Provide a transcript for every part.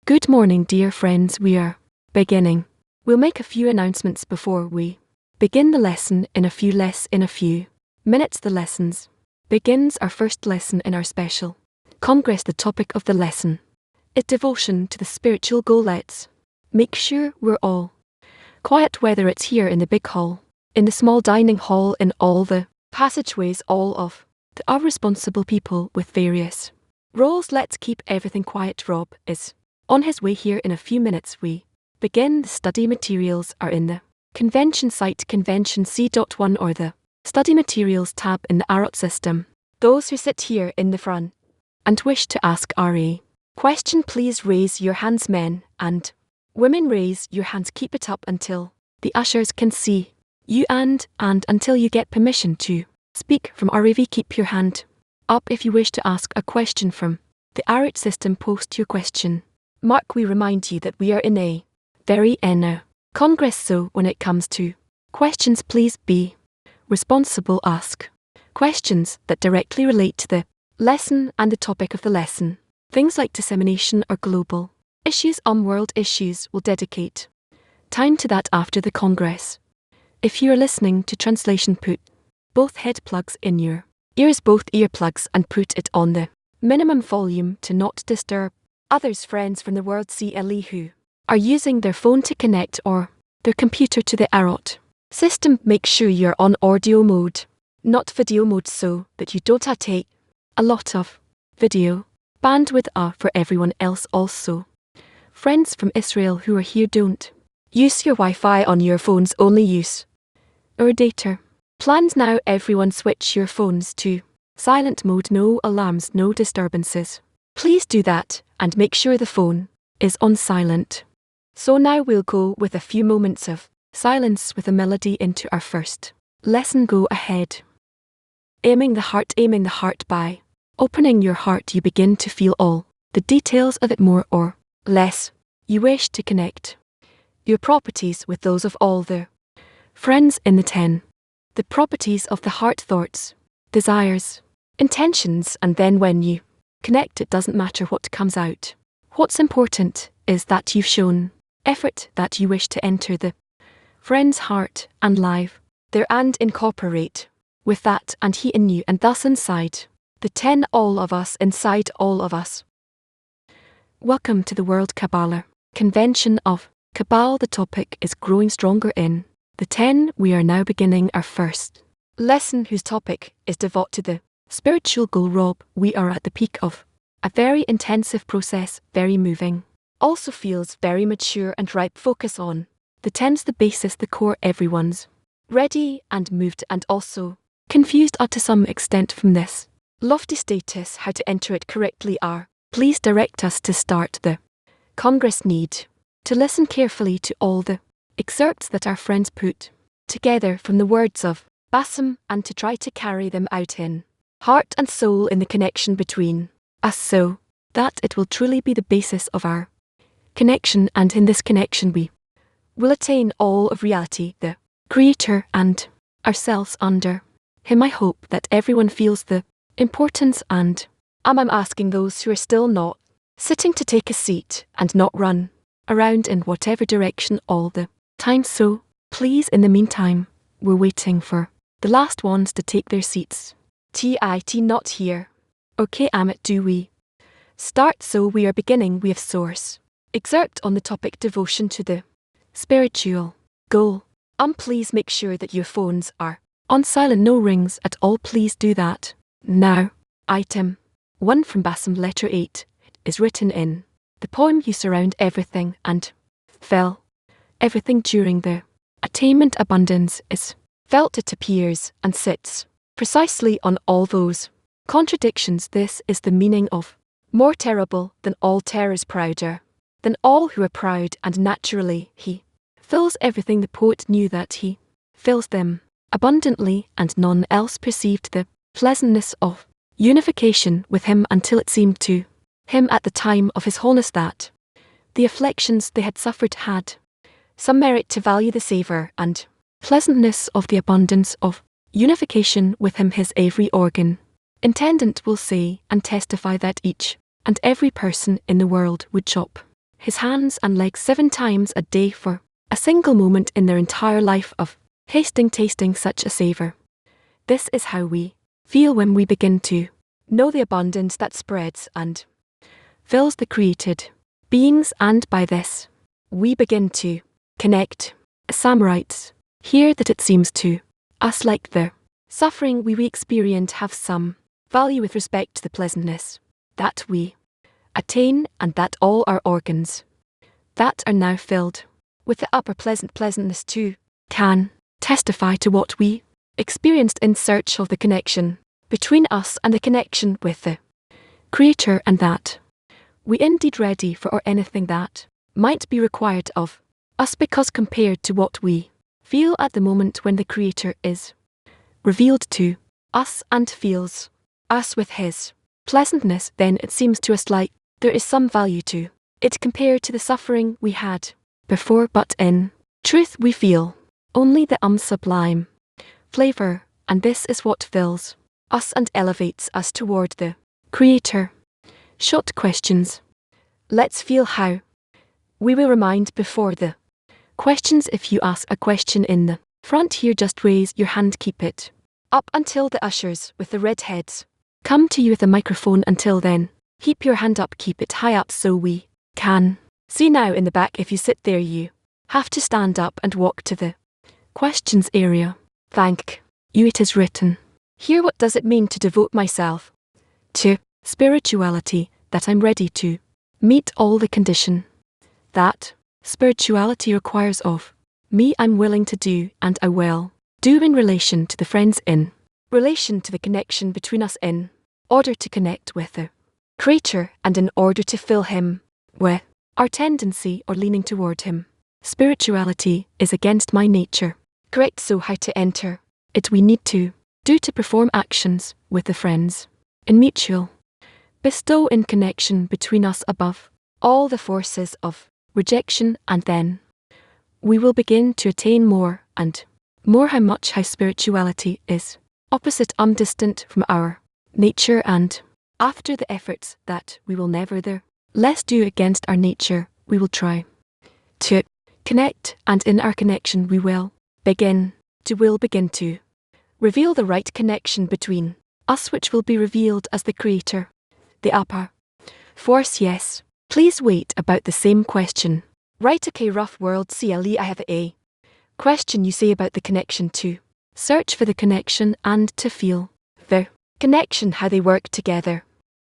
Good morning, dear friends. We are beginning. We'll make a few announcements before we begin the lesson in a few minutes. The lessons begins our first lesson in our special Congress. The topic of the lesson is devotion to the spiritual goal. Let's make sure we're all quiet, whether it's here in the big hall, in the small dining hall, in all the passageways, all of our responsible people with various roles. Let's keep everything quiet. Rob is on his way here in a few minutes. We begin. The study materials are in the convention site, convention C.1, or the study materials tab in the Arrow system. Those who sit here in the front and wish to ask a question, please raise your hands. Men and women, raise your hands. Keep it up until the ushers can see you and until you get permission to speak from RAV. Keep your hand up if you wish to ask a question from the Arrow system. Post your question mark. We remind you that we are in a very Congress, so when it comes to questions, please be responsible. Ask questions that directly relate to the lesson and the topic of the lesson. Things like dissemination or global issues, world issues. Will dedicate time to that after the Congress. If you are listening to translation, put both head plugs in your ears, both earplugs, and put it on the minimum volume to not disturb others. Friends from the world CLE who are using their phone to connect or their computer to the Arrow system, make sure you're on audio mode, not video mode, so that you don't take a lot of video bandwidth for everyone else. Also, friends from Israel who are here, don't use your Wi-Fi on your phones, only use our data plans. Now everyone switch your phones to silent mode, no alarms, no disturbances. Please do that and make sure the phone is on silent. So now we'll go with a few moments of silence with a melody into our first lesson. Go ahead. Aiming the heart by opening your heart, you begin to feel all the details of it. More or less, you wish to connect your properties with those of all the friends in the properties of the heart, thoughts, desires, intentions, and then when you connect, it doesn't matter what comes out. What's important is that you've shown effort, that you wish to enter the friend's heart and live there and incorporate with that and he in you, and thus inside the 10, all of us, inside all of us. Welcome to the World Kabbalah Convention of Kabbalah. The topic is growing stronger in the 10. We are now beginning our first lesson, whose topic is devote to the spiritual goal. Rob, we are at the peak of a very intensive process, very moving, also feels very mature and ripe. Focus on the 10's, the basis, the core. Everyone's ready and moved and also confused to some extent from this lofty status. How to enter it correctly please direct us to start the Congress. Need to listen carefully to all the excerpts that our friends put together from the words of Bassem and to try to carry them out in heart and soul in the connection between us, so that it will truly be the basis of our connection, and in this connection we will attain all of reality, the Creator and ourselves under Him. I hope that everyone feels the importance, and I'm asking those who are still not sitting to take a seat and not run around in whatever direction all the time. So please, in the meantime, we're waiting for the last ones to take their seats. TIT not here. Okay, Amit, do we start? So we are beginning. We have source excerpt on the topic devotion to the spiritual goal. Please make sure that your phones are on silent, no rings at all. Please do that now. Item 1 from Bassem, letter 8 is written in the poem. You surround everything and fell everything during the attainment. Abundance is felt, it appears and sits precisely on all those contradictions. This is the meaning of more terrible than all terrors, prouder than all who are proud, and naturally he fills everything. The poet knew that he fills them abundantly, and none else perceived the pleasantness of unification with him until it seemed to him at the time of his wholeness that the afflictions they had suffered had some merit to value the savour and pleasantness of the abundance of unification with him. His every organ intendant will say and testify that each and every person in the world would chop his hands and legs 7 times a day for a single moment in their entire life of tasting such a savor. This is how we feel when we begin to know the abundance that spreads and fills the created beings, and by this, we begin to connect. Sam writes here that it seems to us like the suffering we experience have some value with respect to the pleasantness that we attain, and that all our organs that are now filled with the upper pleasantness too can testify to what we experienced in search of the connection between us and the connection with the Creator, and that we indeed ready for or anything that might be required of us, because compared to what we feel at the moment when the Creator is revealed to us and feels us with his pleasantness, then it seems to us like there is some value to it compared to the suffering we had before, but in truth we feel only the sublime flavor, and this is what fills us and elevates us toward the Creator. Short questions. Let's feel how we will remind before the questions. If you ask a question in the front here, just raise your hand, keep it up until the ushers with the red heads come to you with a microphone. Until then, keep your hand up, keep it high up so we can see. Now in the back, if you sit there, you have to stand up and walk to the questions area. Thank you. It is written here, what does it mean to devote myself to spirituality? That I'm ready to meet all the condition that spirituality requires of me. I'm willing to do, and I will do in relation to the friends, in relation to the connection between us, in order to connect with the Creator, and in order to fill him with our tendency or leaning toward him. Spirituality is against my nature. Correct. So how to enter it we need to do to perform actions with the friends in mutual bestow in connection between us above all the forces of rejection, and then we will begin to attain more and more how spirituality is opposite distant from our nature, and after the efforts that we will never the less do against our nature, we will try to connect, and in our connection we will begin to reveal the right connection between us, which will be revealed as the Creator, the upper force. Yes, please wait about the same question. Right, okay. Rough world CLE. I have a question you say about the connection to search for the connection and to feel the connection, how they work together.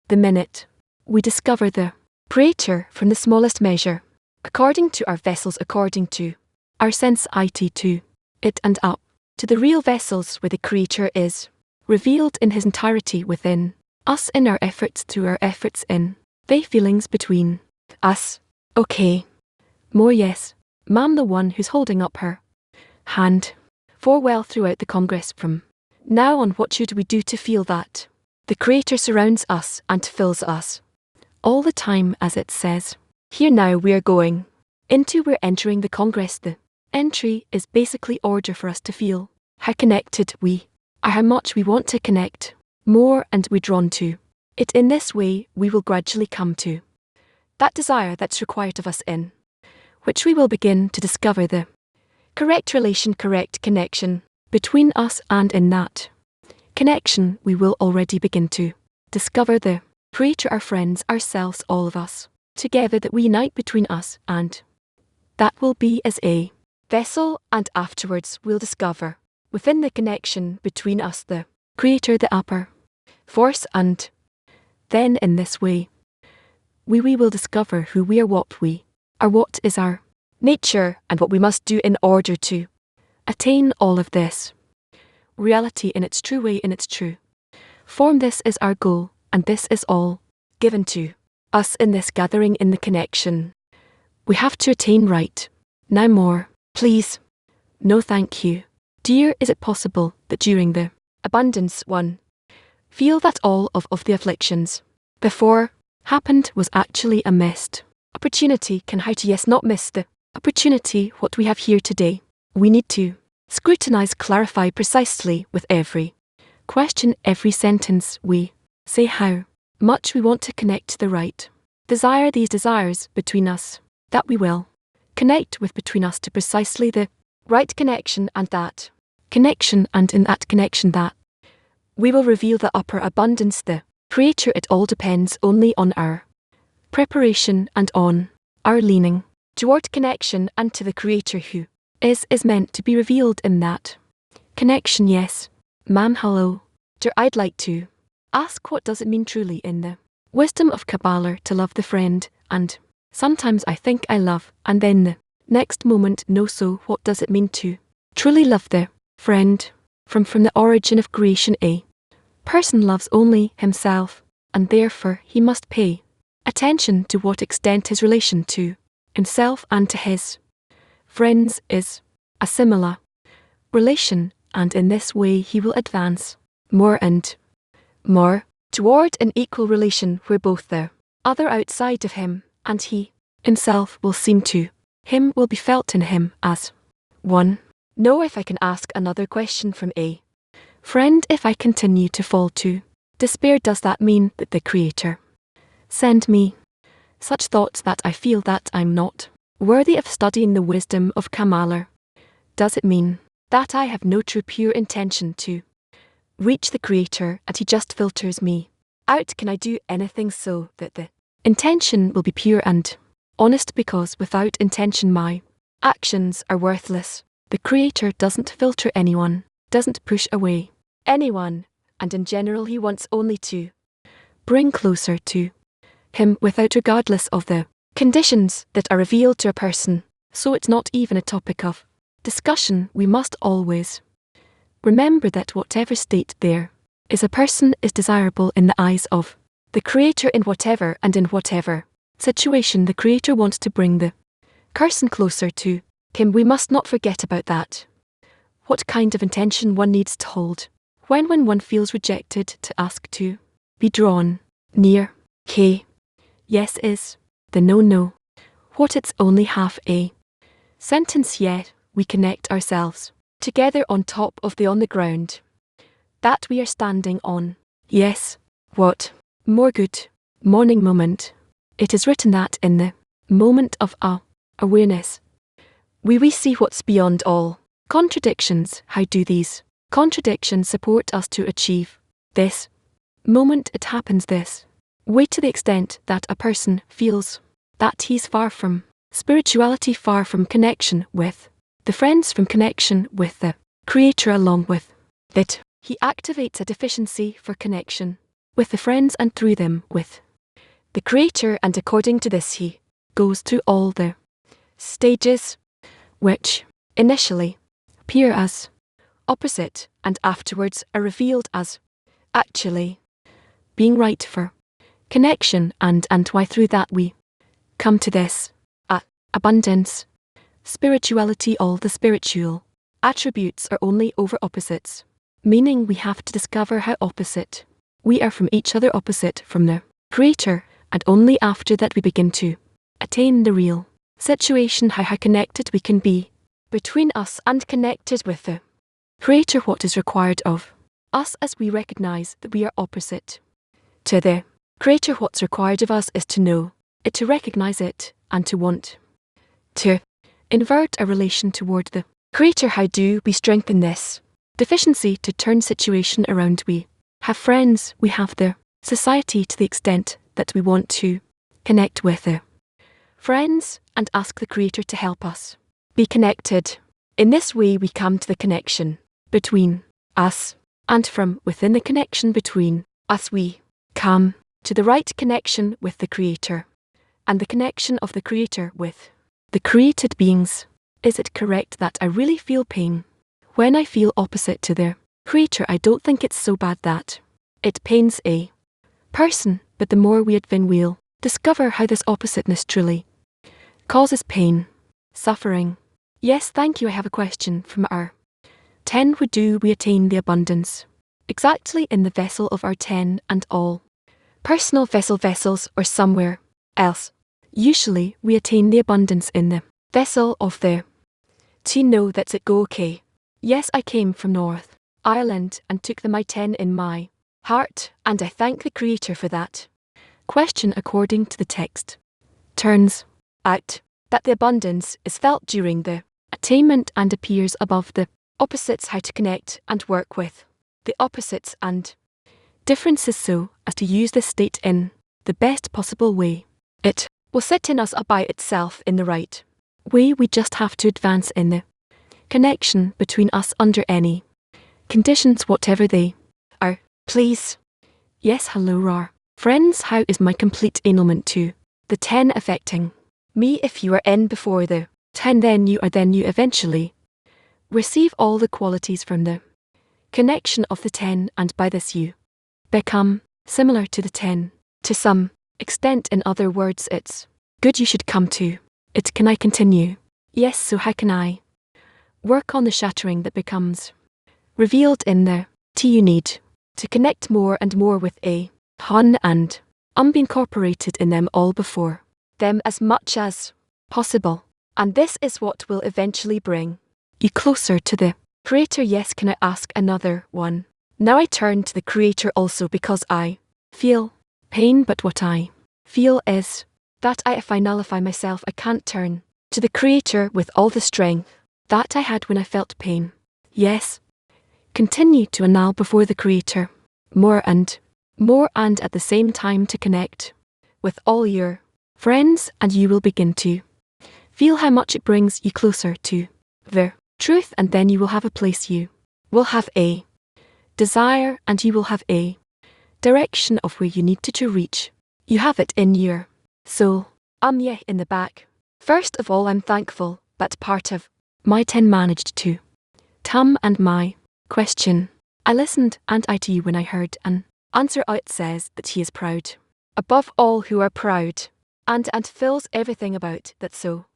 The minute we discover the Creator from the smallest measure, according to our vessels, according to our sense IT to it, and up to the real vessels where the Creator is revealed in his entirety within us, in our efforts, through our efforts in the feelings between us. Okay. More. Yes, ma'am, the one who's holding up her hand. For well, throughout the Congress from now on, what should we do to feel that the Creator surrounds us and fills us all the time, as it says here? Now we're entering the Congress. The entry is basically order for us to feel how connected we are, how much we want to connect more, and we're drawn to it. In this way, we will gradually come to that desire that's required of us, in which we will begin to discover the correct relation, correct connection between us, and in that connection we will already begin to discover the Creator, our friends, ourselves, all of us together, that we unite between us, and that will be as a vessel, and afterwards we'll discover within the connection between us the Creator, the upper force, and then in this way we will discover who we are, what we are, what is our nature, and what we must do in order to attain all of this reality in its true way, in its true form. This is our goal, and this is all given to us in this gathering, in the connection we have to attain right now. More, please. No, thank you. Dear, is it possible that during the abundance one feel that all of the afflictions before happened was actually a missed opportunity? Can how to yes not miss the opportunity what we have here today? We need to scrutinize, clarify precisely with every question, every sentence we say, how much we want to connect to the right desire these desires between us, that we will connect with between us to precisely the right connection, and that connection, and in that connection that we will reveal the upper abundance, the Creator. It all depends only on our preparation and on our leaning toward connection and to the Creator who is meant to be revealed in that connection. Yes, ma'am, hello. Dear, I'd like to ask, what does it mean truly in the wisdom of Kabbalah to love the friend? And sometimes I think I love, and then the next moment no. So what does it mean to truly love the friend? From the origin of creation, a person loves only himself, and therefore he must pay attention to what extent his relation to himself and to his friends is a similar relation, and in this way he will advance more and more toward an equal relation where both the other outside of him and he himself will seem to him, will be felt in him as one. Know if I can ask another question from a friend, if I continue to fall to despair, does that mean that the Creator send me such thoughts that I feel that I'm not worthy of studying the wisdom of Kabbalah? Does it mean that I have no true pure intention to reach the Creator and he just filters me out? Can I do anything so that the intention will be pure and honest? Because without intention my actions are worthless. The Creator doesn't filter anyone, doesn't push away anyone, and in general he wants only to bring closer to him without regardless of the conditions that are revealed to a person. So it's not even a topic of discussion. We must always remember that whatever state there is a person is desirable in the eyes of the Creator. In whatever and in whatever situation the Creator wants to bring the person closer to him, we must not forget about that. What kind of intention one needs to hold when one feels rejected, to ask to be drawn near. K. Yes is the no. What, it's only half a sentence, yet we connect ourselves together on top of the on the ground that we are standing on. Yes, what more good morning moment. It is written that in the moment of awareness we see what's beyond all contradictions. How do these contradictions support us to achieve this moment? It happens this way: to the extent that a person feels that he's far from spirituality, far from connection with the friends, from connection with the Creator. Along with that, he activates a deficiency for connection with the friends and through them with the Creator, and according to this he goes through all the stages which initially appear as opposite and afterwards are revealed as actually being right for connection, and why through that we come to this abundance, spirituality. All the spiritual attributes are only over opposites, meaning we have to discover how opposite we are from each other, opposite from the Creator, and only after that we begin to attain the real situation, how connected we can be between us and connected with the Creator. What is required of us as we recognize that we are opposite to the Creator? What's required of us is to know it, to recognize it, and to want to invert a relation toward the Creator. How do we strengthen this deficiency to turn situation around? We have friends, we have the society, to the extent that we want to connect with the friends and ask the Creator to help us be connected. In this way we come to the connection between us, and from within the connection between us we come to the right connection with the Creator, and the connection of the Creator with the created beings. Is it correct that I really feel pain when I feel opposite to the Creator? I don't think it's so bad that it pains a person, but the more we advance, we'll discover how this oppositeness truly causes pain, suffering. Yes, thank you. I have a question from our 10. How do we attain the abundance exactly in the vessel of our 10 and all personal vessels, or somewhere else? Usually we attain the abundance in the vessel of the to know that's it. Go okay. Yes, I came from North Ireland and took the my 10 in my heart, and I thank the Creator for that. Question according to the text. Turns out that the abundance is felt during the attainment and appears above the opposites, how to connect and work with the opposites and differences so as to use this state in the best possible way. It will sit in us about itself in the right way. We just have to advance in the connection between us under any conditions, whatever they are. Please. Yes, hello, Rar. Friends, how is my complete annulment to the 10 affecting me? If you are in before the 10, then you eventually receive all the qualities from the connection of the 10, and by this you become similar to the 10 to some extent. In other words, it's good you should come to it. Can I continue? Yes, so how can I work on the shattering that becomes revealed in the T? You need to connect more and more with a Hun and be incorporated in them all before them as much as possible. And this is what will eventually bring you closer to the Creator. Yes, can I ask another one? Now I turn to the Creator also because I feel pain, but what I feel is that if I nullify myself, I can't turn to the Creator with all the strength that I had when I felt pain. Yes, continue to annul before the Creator more and at the same time to connect with all your friends, and you will begin to feel how much it brings you closer to the truth, and then you will have a place, you will have a desire, and you will have a direction of where you need to reach. You have it in your soul. Yeah, in the back. First of all, I'm thankful that part of my 10 managed to and my question. I listened and I to you when I heard an answer. It says that he is proud above all who are proud, and fills everything about that. So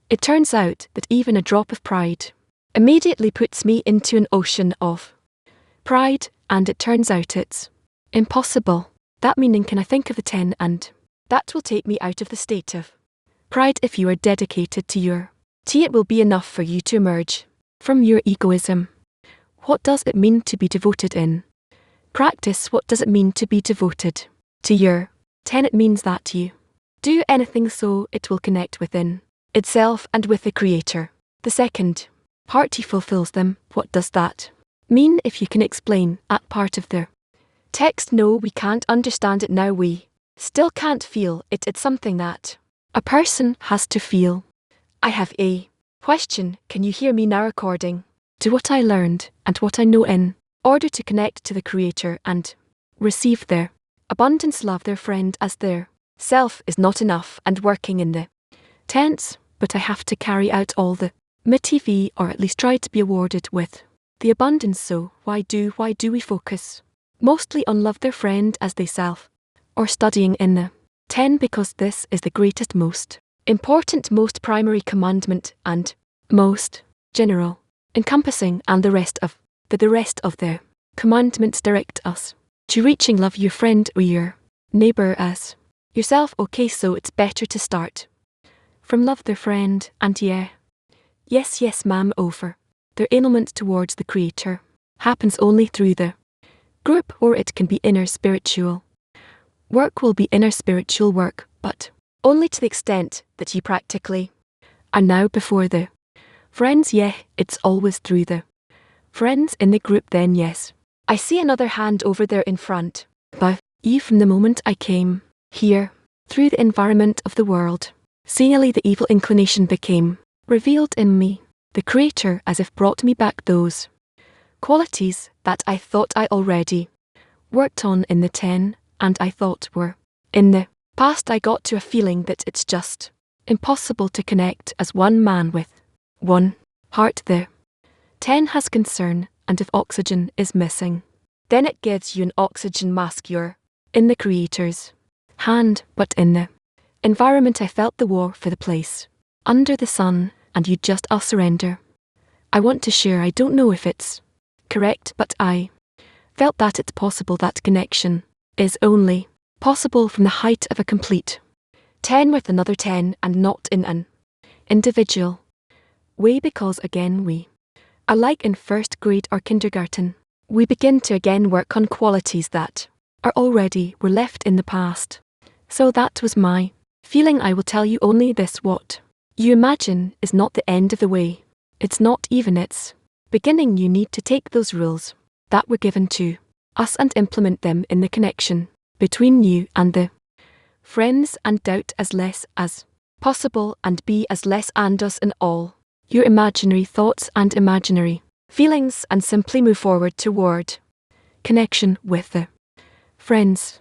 it turns out that even a drop of pride immediately puts me into an ocean of pride, and it turns out it's impossible. That meaning, can I think of the 10, and that will take me out of the state of pride. If you are dedicated to your T, it will be enough for you to emerge from your egoism. What does it mean to be devoted in practice? What does it mean to be devoted to your 10? It means that you do anything so it will connect within itself and with the Creator. The second part, he fulfills them. What does that mean? If you can explain that part of the text. No, we can't understand it now. We still can't feel it. It's something that a person has to feel. I have a question. Can you hear me now? According to what I learned and what I know, in order to connect to the Creator and receive their abundance, love their friend as their self is not enough, and working in the tense, but I have to carry out all the MTV, or at least try to be awarded with the abundance. So why do we focus mostly on love their friend as they self, or studying in the 10? Because this is the greatest, most important, most primary commandment, and most general, encompassing, and the rest of the commandments direct us to reaching love your friend or your neighbor as yourself. Okay, so it's better to start from love their friend, and yes ma'am, over their annulment towards the Creator happens only through the group, or it can be inner spiritual work. Will be inner spiritual work, but only to the extent that you practically are now before the friends. It's always through the friends in the group. Then yes, I see another hand over there in front. But you, from the moment I came here, through the environment of the world, seemingly the evil inclination became revealed in me. The Creator as if brought me back those qualities that I thought I already worked on in the 10, and I thought were in the past. I got to a feeling that it's just impossible to connect as one man with one heart. The 10 has concern, and if oxygen is missing, then it gives you an oxygen mask. You're in the Creator's hand, but in the environment I felt the war for the place under the sun, and you just surrender. I want to share, I don't know if it's correct, but I felt that it's possible. That connection is only possible from the height of a complete 10 with another 10, and not in an individual way, because again we are like in first grade or kindergarten. We begin to again work on qualities that were left in the past. So that was my feeling. I will tell you only this: what you imagine is not the end of the way. It's not even its beginning. You need to take those rules that were given to us and implement them in the connection between you and the friends, and doubt as less as possible, and be as less and us in all your imaginary thoughts and imaginary feelings, and simply move forward toward connection with the friends.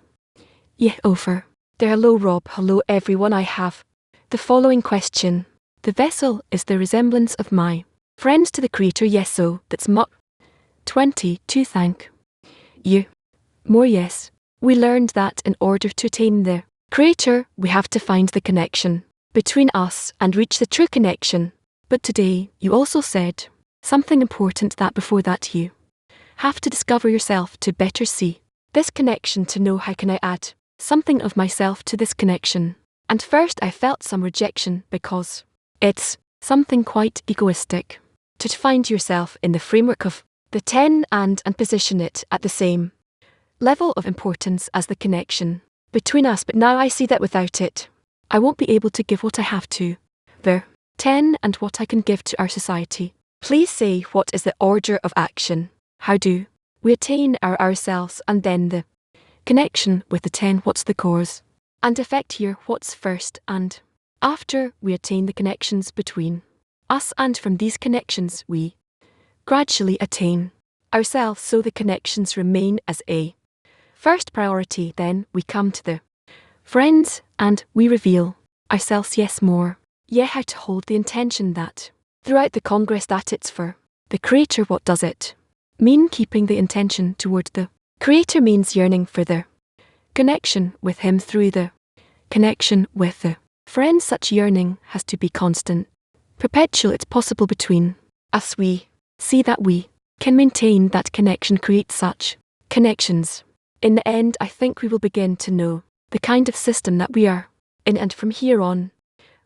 Yeah, over there. Hello Rob. Hello everyone. I have the following question. The vessel is the resemblance of my friends to the Creator. Yes, so that's Muck 22. Thank you. More. Yes. We learned that in order to attain the Creator, we have to find the connection between us and reach the true connection. But today, you also said something important, that before that you have to discover yourself to better see this connection, to know how can I add something of myself to this connection. And first I felt some rejection because it's something quite egoistic to find yourself in the framework of the 10 and position it at the same level of importance as the connection between us. But now I see that without it, I won't be able to give what I have to the 10 and what I can give to our society. Please say, what is the order of action? How do we attain ourselves and then the connection with the 10? What's the cause and effect here? What's first and after we attain the connections between us, and from these connections we gradually attain ourselves, so the connections remain as a first priority. Then we come to the friends and we reveal ourselves. Yes, more. Yeah, how to hold the intention that throughout the Congress that it's for the Creator. What does it mean? Keeping the intention toward the Creator means yearning for the connection with Him through the connection with the friends. Such yearning has to be constant, perpetual. It's possible between us. We see that we can maintain that connection, create such connections. In the end, I think we will begin to know the kind of system that we are in, and from here on,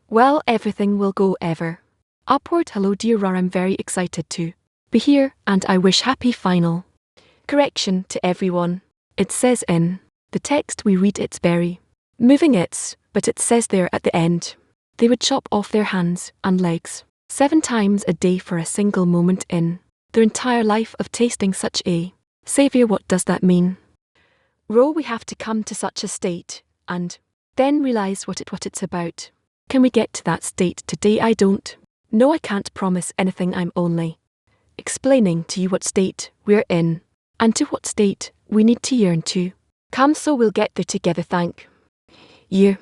well, everything will go ever upward. Hello dear Ra, I'm very excited to be here, and I wish happy final correction to everyone. It says in the text we read, it's very moving, but it says there at the end, they would chop off their hands and legs 7 times a day for a single moment in their entire life of tasting such a Saviour. What does that mean? Ro, we have to come to such a state and then realize what it's about. Can we get to that state today? I don't know. I can't promise anything. I'm only explaining to you what state we're in and to what state we need to yearn to come, so we'll get there together. Thank you.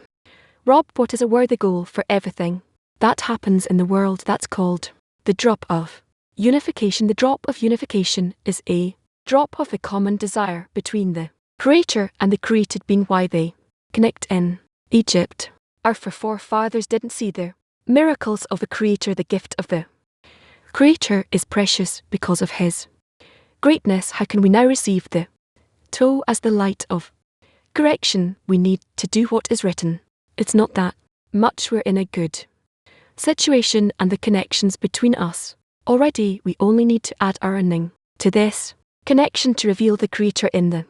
Rob, what is a worthy goal for everything that happens in the world? That's called the drop of unification. The drop of unification is a drop of the common desire between the Creator and the created being. Why they connect in Egypt. Our forefathers didn't see the miracles of the Creator. The gift of the Creator is precious because of His greatness. How can we now receive the toe as the light of correction? We need to do what is written. It's not that much. We're in a good situation, and the connections between us already. We only need to add our earning to this connection to reveal the Creator in the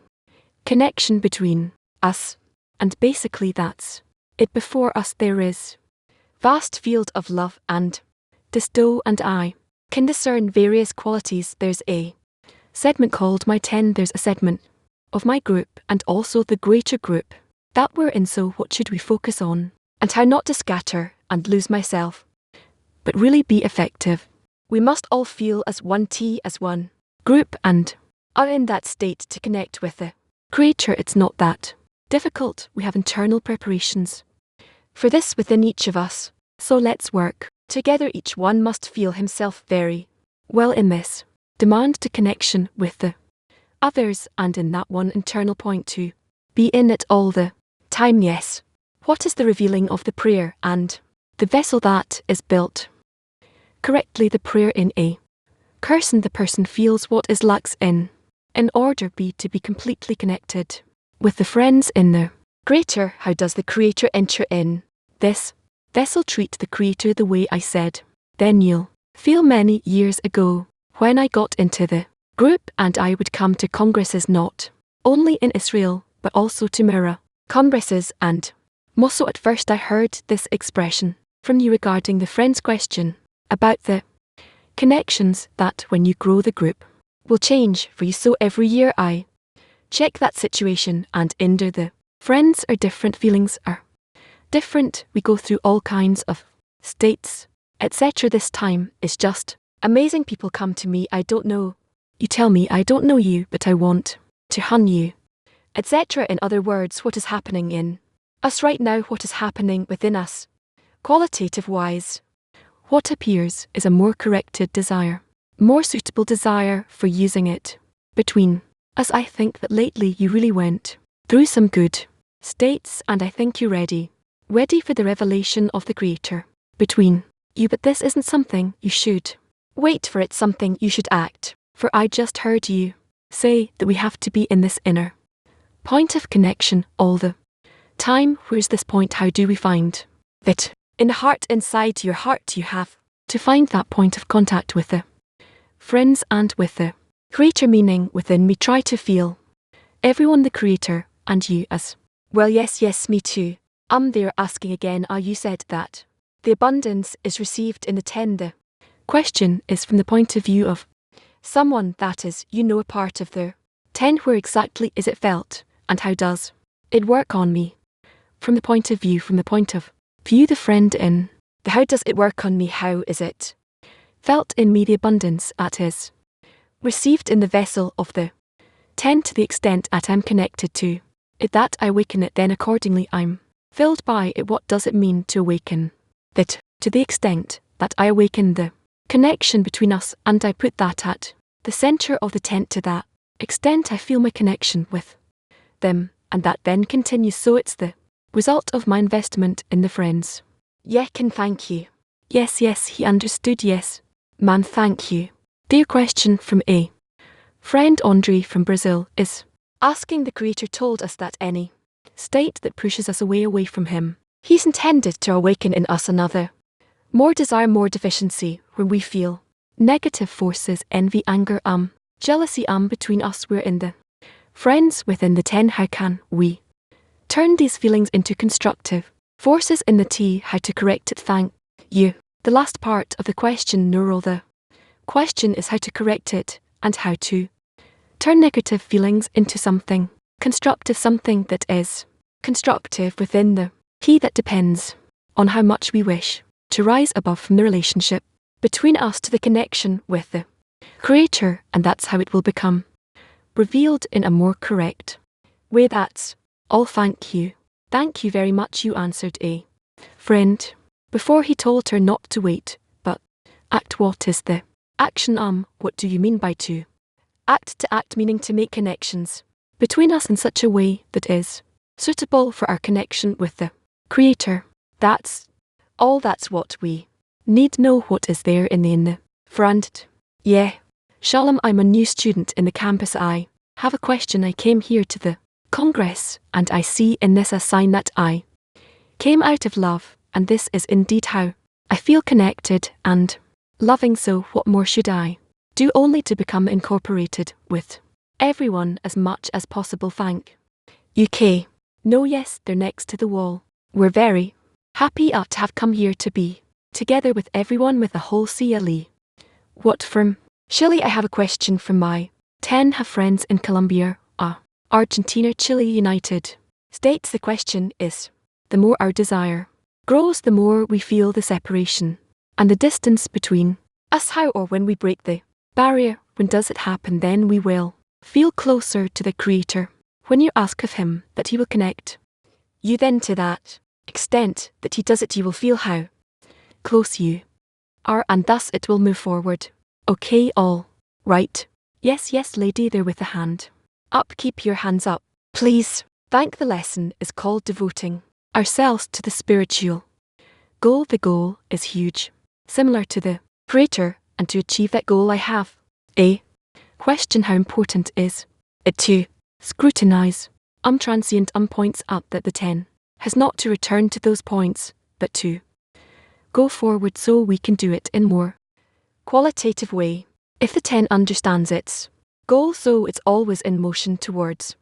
connection between us. And basically that's it. Before us there is vast field of love, and this doe and I can discern various qualities. There's a segment called my 10. There's a segment of my group and also the greater group that we're in. So what should we focus on, and how not to scatter and lose myself, but really be effective? We must all feel as one as one group, and are in that state to connect with the Creator. It's not that difficult. We have internal preparations for this within each of us. So let's work together. Each one must feel himself very well in this demand to connection with the others, and in that one internal point to be in it all the time. Yes. What is the revealing of the prayer and the vessel that is built correctly? The prayer in a person, the person feels what is lacks in order to be completely connected with the friends in the Creator. How does the Creator enter in this vessel? Treat the Creator the way I said. Then you'll feel. Many years ago, when I got into the group and I would come to congresses, not only in Israel but also to mirror congresses, and Mosso, at first I heard this expression from you regarding the friends question about the connections that when you grow the group will change for you. So every year I check that situation and under the friends are different, feelings are different. We go through all kinds of states, etc. This time is just amazing. People come to me, I don't know. You tell me I don't know you, but I want to hun you, etc. In other words, what is happening in us right now, what is happening within us, qualitative wise, what appears is a more corrected desire, more suitable desire for using it between us. I think that lately you really went through some good states, and I think you're ready for the revelation of the Creator between you. But this isn't something you should wait for, it's something you should act. For I just heard you say that we have to be in this inner point of connection all the time. Where's this point? How do we find that? In the heart, inside your heart, you have to find that point of contact with the friends and with the Creator, meaning within me. Try to feel everyone, the Creator, and you as well. Yes, yes, me too. They're asking again, you said that the abundance is received in the 10. The question is from the point of view of someone that is, a part of the 10. Where exactly is it felt, and how does it work on me? From the point of view the friend in the how does it work on me? How is it felt in me? The abundance at is received in the vessel of the 10 to the extent at I'm connected to it, that I awaken it, then accordingly I'm filled by it. What does it mean to awaken that? To the extent that I awaken the connection between us, and I put that at the center of the tent. To that extent I feel my connection with them, and that then continues. So it's the result of my investment in the friends. Yeah, can thank you. Yes, yes, he understood. Yes, man, thank you. Dear question from a friend Andre from Brazil is asking, the Creator told us that any state that pushes us away from him, he's intended to awaken in us another more desire, more deficiency, when we feel negative forces, envy, anger, jealousy, between us. We're in the friends within the 10. How can we turn these feelings into constructive forces in the T? How to correct it? Thank you. The last part of the question, neural, the question is how to correct it and how to turn negative feelings into something constructive, something that is constructive within the he. That depends on how much we wish to rise above from the relationship between us to the connection with the Creator, and that's how it will become revealed in a more correct way. That's all. Thank you. Thank you very much, you answered a friend before he told her not to wait, but act. What is the action? What do you mean by to act? To act meaning to make connections between us in such a way that is suitable for our connection with the Creator. That's all. That's what we need. Know what is there in the front. Yeah. Shalom, I'm a new student in the campus. I have a question. I came here to the Congress, and I see in this a sign that I came out of love, and this is indeed how I feel connected and loving. So what more should I do only to become incorporated with everyone as much as possible? Thank UK. No, yes, they're next to the wall. We're very happy to have come here to be together with everyone, with the whole CLE. What from Chile? I have a question from my 10. Have friends in Colombia, Argentina, Chile, United States. The question is, the more our desire grows, the more we feel the separation and the distance between us. How or when we break the barrier? When does it happen? Then we will feel closer to the Creator. When you ask of him that he will connect you, then to that extent that he does it, you will feel how close you are, and thus it will move forward. Okay, all right. Yes, yes, lady there with the hand up. Keep your hands up, please. Thank. The lesson is called devoting ourselves to the spiritual goal. The goal is huge, similar to the Creator, and to achieve that goal I have a question. How important is it to scrutinize transient points up that the 10 has not to return to those points, but to go forward so we can do it in more qualitative way. If the 10 understands its goal, so it's always in motion towards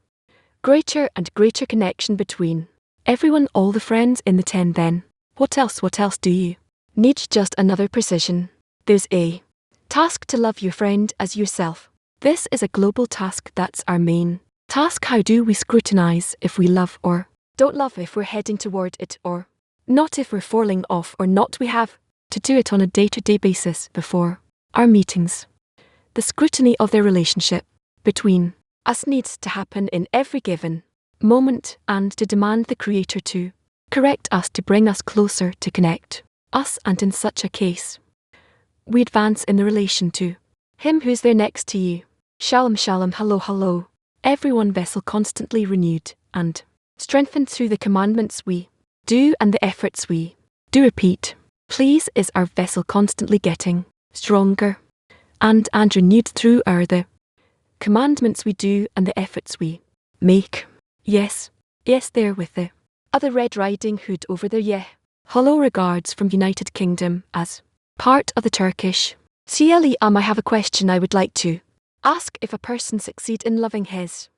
greater and greater connection between Everyone, all the friends in the 10 then. What else do you need? Just another precision. There's a task to love your friend as yourself. This is a global task, that's our main task. How do we scrutinize if we love or don't love, if we're heading toward it or not, if we're falling off or not? We have to do it on a day-to-day basis before our meetings. The scrutiny of their relationship between us needs to happen in every given moment, and to demand the Creator to correct us, to bring us closer, to connect us, and in such a case, we advance in the relation to Him who's there next to you. Shalom, shalom, hello, hello. Everyone, vessel constantly renewed and strengthened through the commandments we do and the efforts we do. Repeat, please. Is our vessel constantly getting stronger and renewed through the commandments we do and the efforts we make? Yes, there with the other Red Riding Hood over there, yeah. Hello, regards from United Kingdom as part of the Turkish CLE. I have a question I would like to ask. If a person succeed in loving his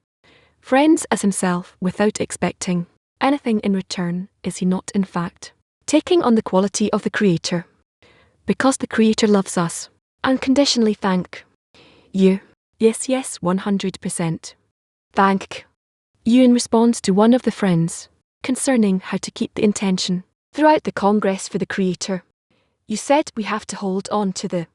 friends as himself without expecting anything in return, is he not in fact taking on the quality of the Creator? Because the Creator loves us unconditionally. Thank you. Yes, 100%. Thank you. In response to one of the friends concerning how to keep the intention throughout the Congress for the Creator, you said we have to hold on to the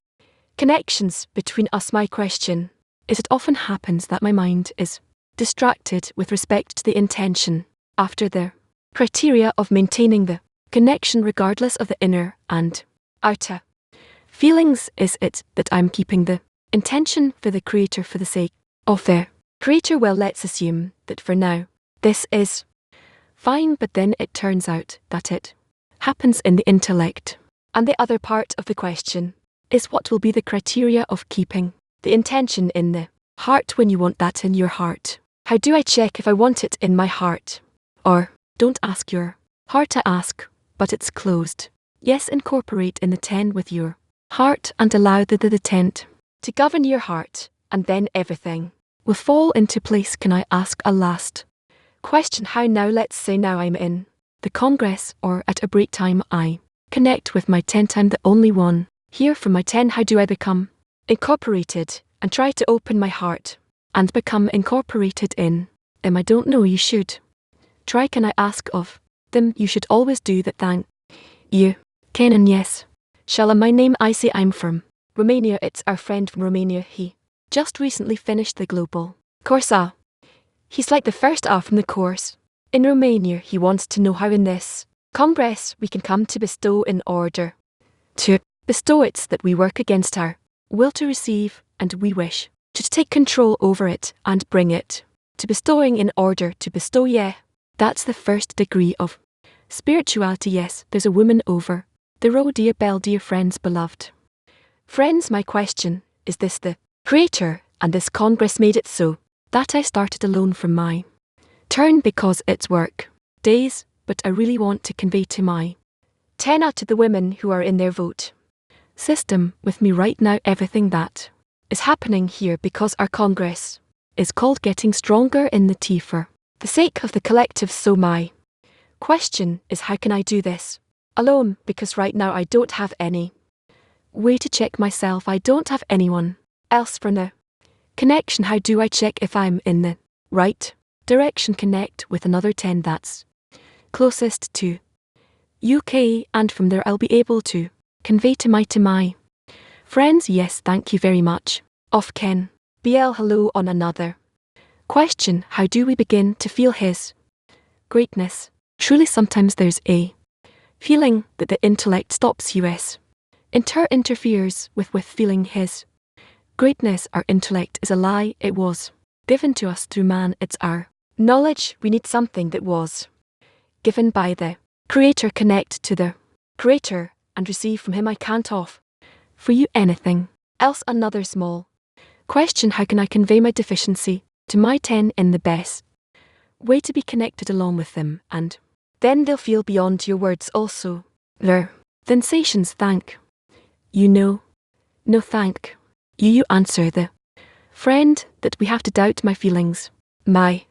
connections between us. My question is, it often happens that my mind is distracted with respect to the intention after the criteria of maintaining the connection regardless of the inner and outer feelings. Is it that I'm keeping the intention for the Creator for the sake of the Creator? Well, let's assume that for now this is fine, but then it turns out that it happens in the intellect. And the other part of the question is, what will be the criteria of keeping the intention in the heart when you want that in your heart? How do I check if I want it in my heart or don't? Ask your heart. I ask, but it's closed. Yes, incorporate in the 10 with your heart and allow the tent to govern your heart, and then everything will fall into place. Can I ask a last question? How now? Let's say now I'm in the Congress or at a break time. I connect with my 10. I'm the only one here from my 10. How do I become incorporated and try to open my heart and become incorporated in them? I don't know. You should try. Can I ask of them? You should always do that. Thank you, Ken. And yes, Shalom, my name. I say I'm from Romania. It's our friend from Romania. He just recently finished the global course. He's like the first from the course in Romania. He wants to know how in this Congress we can come to bestow in order to bestow. It's that we work against our will to receive, and we wish to take control over it and bring it to bestowing in order to bestow. Yeah, that's the first degree of spirituality. Yes, there's a woman over the road. Dear Bell, dear friends, beloved friends, my question is this: the Creator and this Congress made it so that I started alone from my turn because it's work days, but I really want to convey to my 10 out to the women who are in their vote system with me right now everything that is happening here, because our Congress is called Getting Stronger in the T for the sake of the collective. So my question is, how can I do this alone? Because right now I don't have any way to check myself. I don't have anyone else for the connection. How do I check if I'm in the right direction? Connect with another 10 that's closest to UK, and from there I'll be able to convey to my friends. Yes, thank you very much. Off Ken. BL, hello. On another question, how do we begin to feel His greatness? Truly, sometimes there's a feeling that the intellect stops us, interferes with feeling His greatness. Our intellect is a lie. It was given to us through man. It's our knowledge. We need something that was given by the Creator. Connect to the Creator and receive from Him. I can't offer for you anything else. Another small question, how can I convey my deficiency to my 10 in the best way to be connected along with them, and then they'll feel beyond your words also their sensations. Thank you. No, thank you. You answer the friend that we have to doubt my feelings, my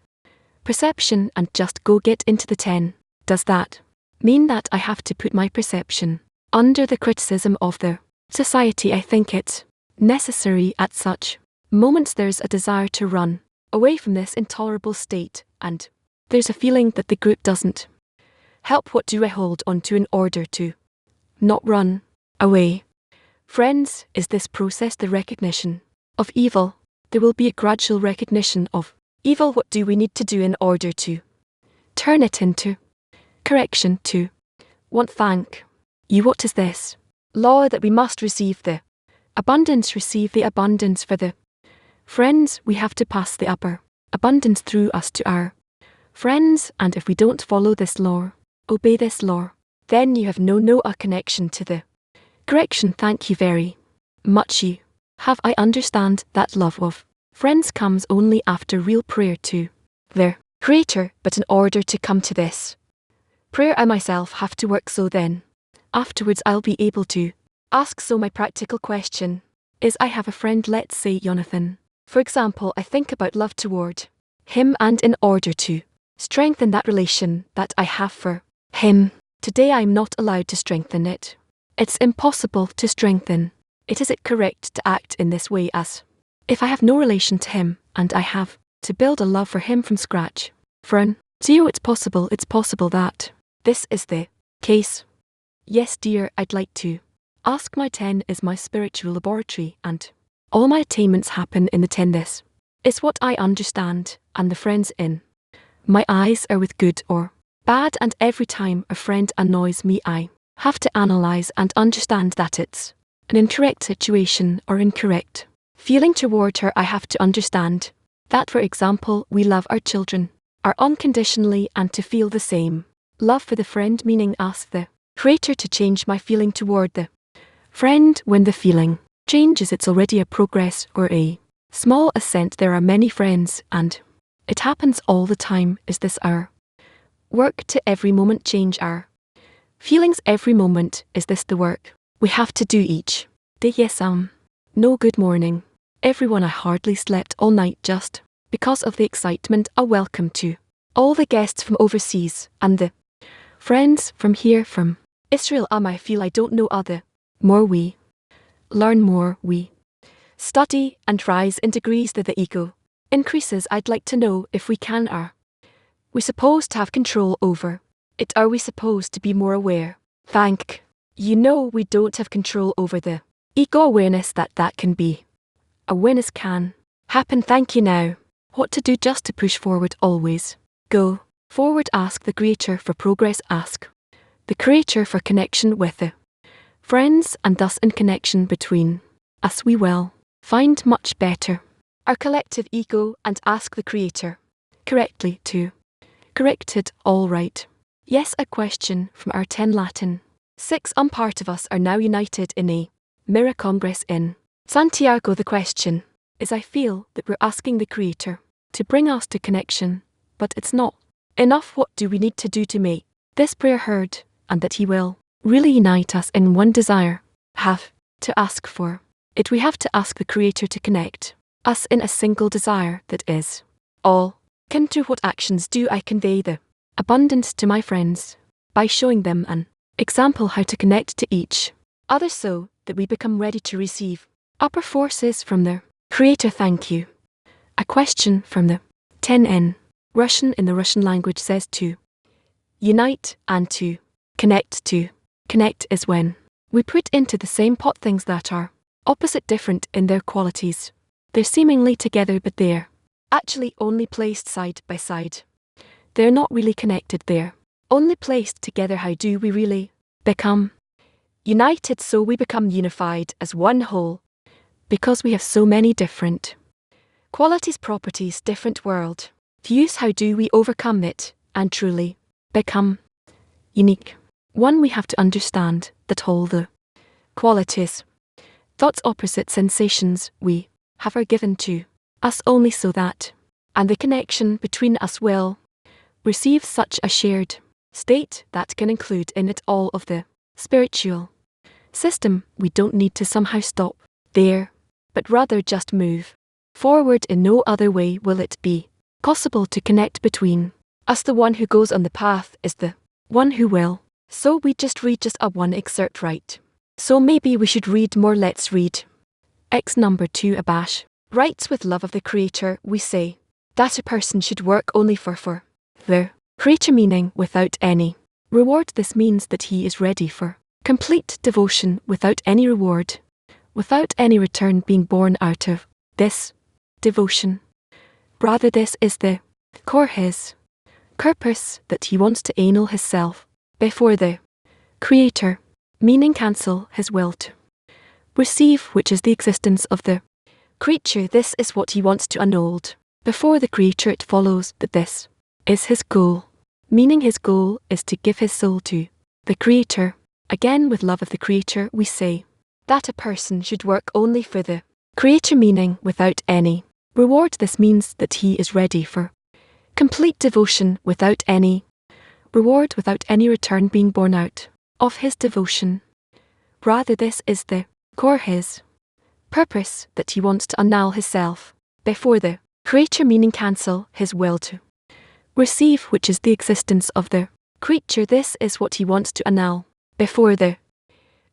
perception, and just go get into the 10. Does that mean that I have to put my perception under the criticism of the society? I think it's necessary at such moments. There's a desire to run away from this intolerable state, and there's a feeling that the group doesn't help. What do I hold on to in order to not run away? Friends, is this process the recognition of evil? There will be a gradual recognition of evil. What do we need to do in order to turn it into correction? To want. Thank you. What is this law? That we must receive the abundance, receive the abundance for the friends. We have to pass the upper abundance through us to our friends, and if we don't follow this law, obey this law, then you have no a connection to the correction. Thank you very much. You have. I understand that love of friends comes only after real prayer to their Creator, but in order to come to this prayer, I myself have to work. So then, afterwards I'll be able to ask. So my practical question is, I have a friend, let's say Jonathan. For example, I think about love toward him, and in order to strengthen that relation that I have for him, today I'm not allowed to strengthen it. It's impossible to strengthen it. Is it correct to act in this way, as if I have no relation to him and I have to build a love for him from scratch? From zero. It's possible that this is the case. Yes, dear, I'd like to ask. My 10 is my spiritual laboratory, and all my attainments happen in the 10. This is what I understand, and the friends in my eyes are with good or bad, and every time a friend annoys me, I have to analyze and understand that it's an incorrect situation or incorrect feeling toward her. I have to understand that, for example, we love our children are unconditionally, and to feel the same love for the friend, meaning ask the Creator to change my feeling toward the friend. When the feeling changes, it's already a progress or a small ascent. There are many friends, and it happens all the time. Is this our work to every moment change our feelings every moment? Is this the work we have to do each day? Yes. No, good morning, everyone. I hardly slept all night just because of the excitement. A welcome to all the guests from overseas and the friends from here, from Israel. I feel I don't know other. More we learn, more we study and rise in degrees, that the ego increases. I'd like to know if we can. Are we supposed to have control over it? Are we supposed to be more aware? Thank you. No, we don't have control over the ego. Awareness that can be. Awareness can happen. Thank you. Now, what to do? Just to push forward, always go forward. Ask the Creator for progress. Ask the Creator for connection with the friends, and thus in connection between us we will find much better our collective ego, and ask the Creator correctly to correct it. All right. Yes, a question from our 10 Latin 6. Part of us are now united in a mirror congress in Santiago. The question is, I feel that we're asking the Creator to bring us to connection, but it's not enough. What do we need to do to make this prayer heard, and that He will really unite us in one desire? Have to ask for it. We have to ask the Creator to connect us in a single desire that is all can do. What actions do I convey the abundance to my friends? By showing them an example how to connect to each other, so that we become ready to receive upper forces from the Creator. Thank you. A question from the 10N Russian. In the Russian language says to unite and to connect. To connect is when we put into the same pot things that are opposite, different in their qualities. They're seemingly together, but they're actually only placed side by side. They're not really connected, they're only placed together. How do we really become united? So we become unified as one whole, because we have so many different qualities, properties, different world views. How do we overcome it and truly become unique? One, we have to understand that all the qualities, thoughts, opposite sensations we have are given to us only so that, and the connection between us will receive such a shared state that can include in it all of the spiritual system. We don't need to somehow stop there, but rather just move forward. In no other way will it be possible to connect between us. The one who goes on the path is the one who will. So we just read just a one excerpt, right? So maybe we should read more. Let's read. X number 2 Abash writes, with love of the Creator, we say that a person should work only for the Creator, meaning without any reward. This means that he is ready for complete devotion without any reward, without any return being born out of this devotion. Rather, this is the core his purpose, that he wants to annul himself before the Creator, meaning cancel his will to receive, which is the existence of the creature. This is what he wants to annul before the Creator. It follows that this is his goal, meaning his goal is to give his soul to the Creator. Again, with love of the Creator, we say that a person should work only for the Creator, meaning without any reward. This means that he is ready for complete devotion without any reward, without any return being born out of his devotion. Rather, this is the core his purpose, that he wants to annul himself before the Creator, meaning cancel his will to receive, which is the existence of the creature. This is what he wants to annul before the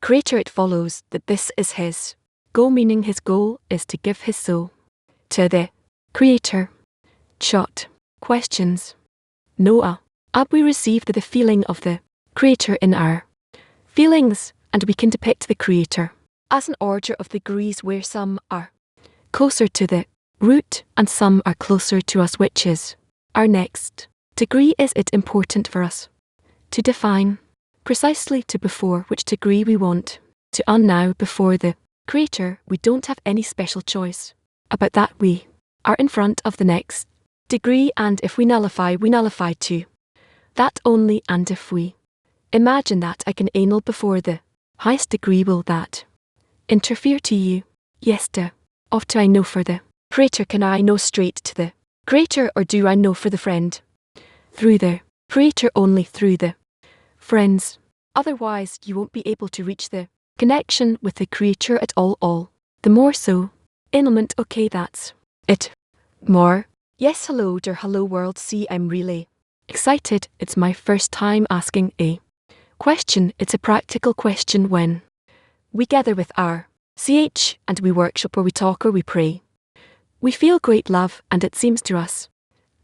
Creator. It follows that this is his goal, meaning his goal is to give his soul to the Creator. Shot. Questions. Noah. Ab, we receive the feeling of the Creator in our feelings, and we can depict the Creator as an order of degrees, where some are closer to the root and some are closer to us, which is our next degree. Is it important for us to define precisely to before which degree we want to now before the Creator? We don't have any special choice about that. We are in front of the next degree, and if we nullify to that only, and if we imagine that I can annul before the highest degree, will that interfere to you? Yes, of to I know for the Creator. Can I know straight to the Creator, or do I know for the friend? Through the Creator, only through the friends. Otherwise, you won't be able to reach the connection with the Creator at all. The more so. Annulment. Okay, that's it. More. Yes, hello dear, hello world. See, I'm really excited. It's my first time asking a question. It's a practical question. When we gather with our CH and we workshop, or we talk, or we pray, we feel great love, and it seems to us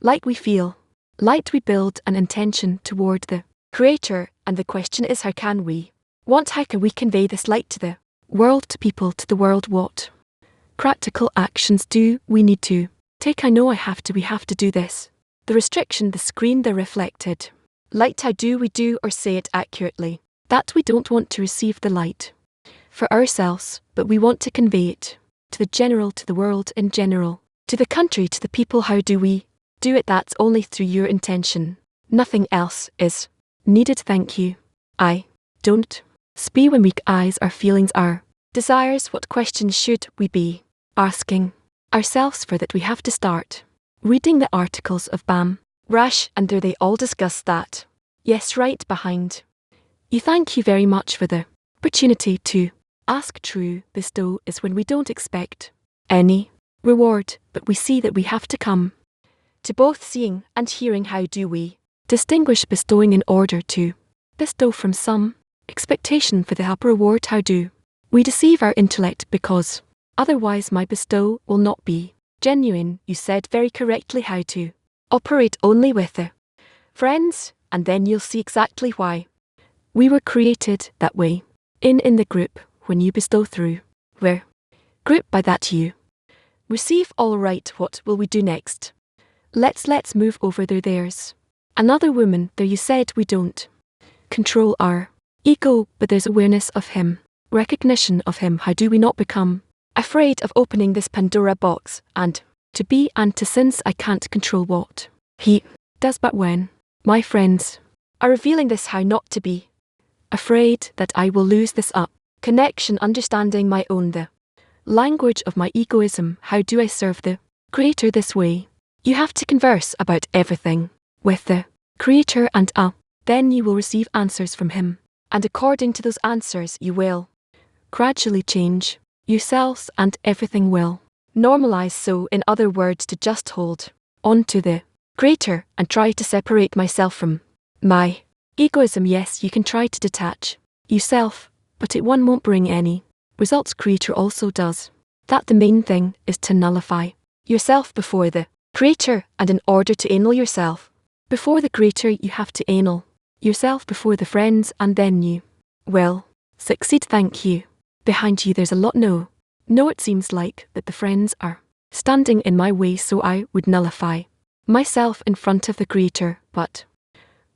like we feel light. We build an intention toward the Creator, and the question is, how can we convey this light to the world, to people, to the world? What practical actions do we need to take? I know we have to do this. The restriction, the screen, the reflected light. How do we do or say it accurately that we don't want to receive the light for ourselves, but we want to convey it to the general, to the world in general, to the country, to the people? How do we do it? That's only through your intention. Nothing else is needed. Thank you. I don't spy when weak eyes, our feelings, our desires. What questions should we be asking ourselves? For that we have to start reading the articles of Bam Rash, and there they all discuss that. Yes, right behind you. Thank you very much for the opportunity to ask. True bestow is when we don't expect any reward, but we see that we have to come to both seeing and hearing. How do we distinguish bestowing in order to bestow from some expectation for the upper reward? How do we deceive our intellect, because otherwise my bestow will not be genuine? You said very correctly how to operate only with the friends, and then you'll see exactly why we were created that way. In the group, when you bestow through where group, by that you receive. All right, what will we do next? Let's move over there. There's another woman there. You said we don't control our ego, but there's awareness of him, recognition of him. How do we not become afraid of opening this Pandora box, and to be and to, since I can't control what he does, but when my friends are revealing this, how not to be afraid that I will lose this up connection, understanding my own the language of my egoism. How do I serve the Creator this way? You have to converse about everything with the Creator, and then you will receive answers from him, and according to those answers you will gradually change yourselves, and everything will normalize. So in other words, to just hold on to the Creator and try to separate myself from my Egoism, yes, you can try to detach yourself, but it one won't bring any results. Creator also does that. The main thing is to nullify yourself before the creator, and in order to annul yourself before the creator, you have to annul yourself before the friends, and then you will succeed. Thank you. Behind you there's a lot. No, it seems like that the friends are standing in my way, so I would nullify myself in front of the creator, but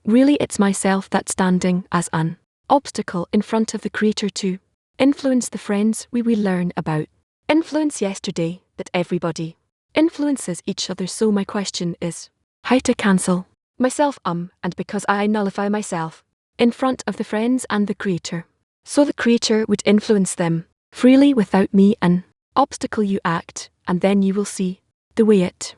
really it's myself that's standing as an obstacle in front of the creator to influence the friends. We learn about influence yesterday, that everybody influences each other, so my question is how to cancel myself, and because I nullify myself in front of the friends and the creator, so the creator would influence them freely without me an obstacle. You act, and then you will see the way it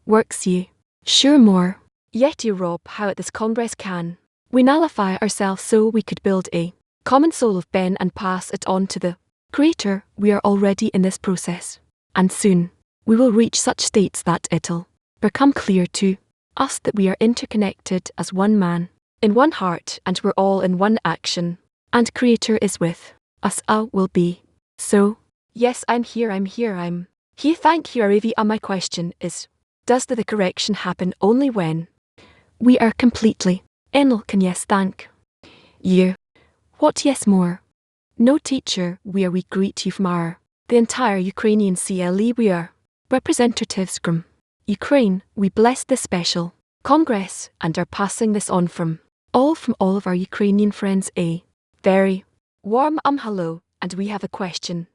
works. You sure more yet, dear Rob, how at this Congress can we nullify ourselves so we could build a common soul of Ben and pass it on to the creator. We are already in this process, and soon we will reach such states that it'll become clear to us that we are interconnected as one man in one heart, and we're all in one action, and creator is with us. Will be so. Yes, I'm here. Thank you, Aravi. My question is, does the correction happen only when we are completely anal? Can yes, thank you. What yes more? No, teacher, we greet you from the entire Ukrainian CLE. We are representatives from Ukraine. We bless this special Congress and are passing this on from all of our Ukrainian friends. A very warm hello, and we have a question.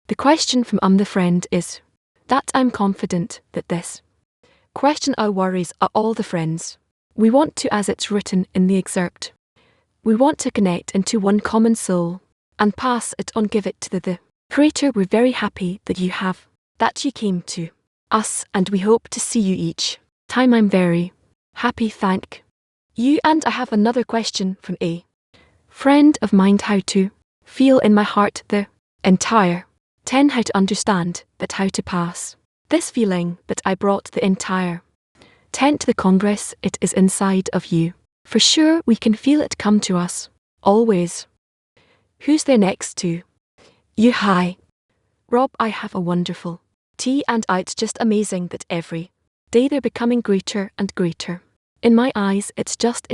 The question from the friend is that I'm confident that this question worries all the friends. We want to, as it's written in the excerpt, we want to connect into one common soul and pass it on, give it to the creator. We're very happy that you came to us, and we hope to see you each time. I'm very happy, thank you. And I have another question from a friend of mine. How to feel in my heart the entire 10, how to understand that, how to pass this feeling that I brought the entire 10 to the Congress. It is inside of you. For sure we can feel it come to us, always. Who's there next to you? Hi, Rob, I have a wonderful tea, and it's just amazing that every day they're becoming greater and greater. In my eyes it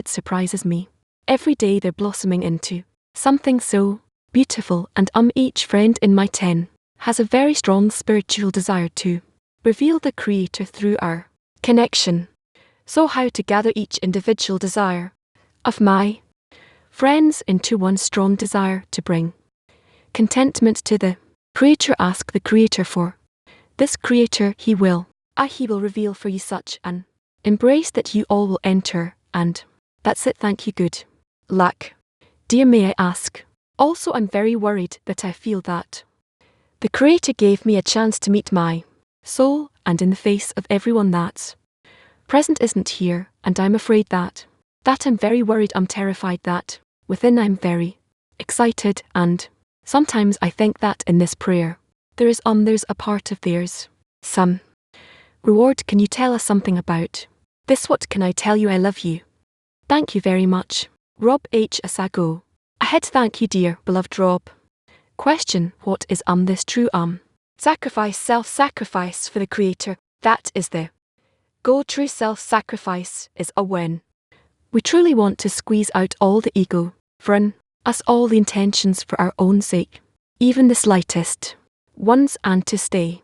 surprises me. Every day they're blossoming into something so beautiful, and each friend in my 10 has a very strong spiritual desire to reveal the creator through our connection. So how to gather each individual desire of my friends into one strong desire to bring contentment to the creator? Ask the creator for this creator. He will reveal for you such an embrace that you all will enter, and that's it. Thank you. Good luck. Dear, may I ask? Also, I'm very worried that I feel that the creator gave me a chance to meet my soul, and in the face of everyone that's present isn't here, and I'm afraid that I'm very worried. I'm terrified that within I'm very excited, and sometimes I think that in this prayer there's a part of there's some reward. Can you tell us something about this? What can I tell you? I love you. Thank you very much, Rob H. Asago. Ahead. Thank you, dear beloved Rob. Question: what is this true sacrifice? Self-sacrifice for the creator. That is the goal. True self-sacrifice is when we truly want to squeeze out all the ego for us, all the intentions for our own sake, even the slightest ones, and to stay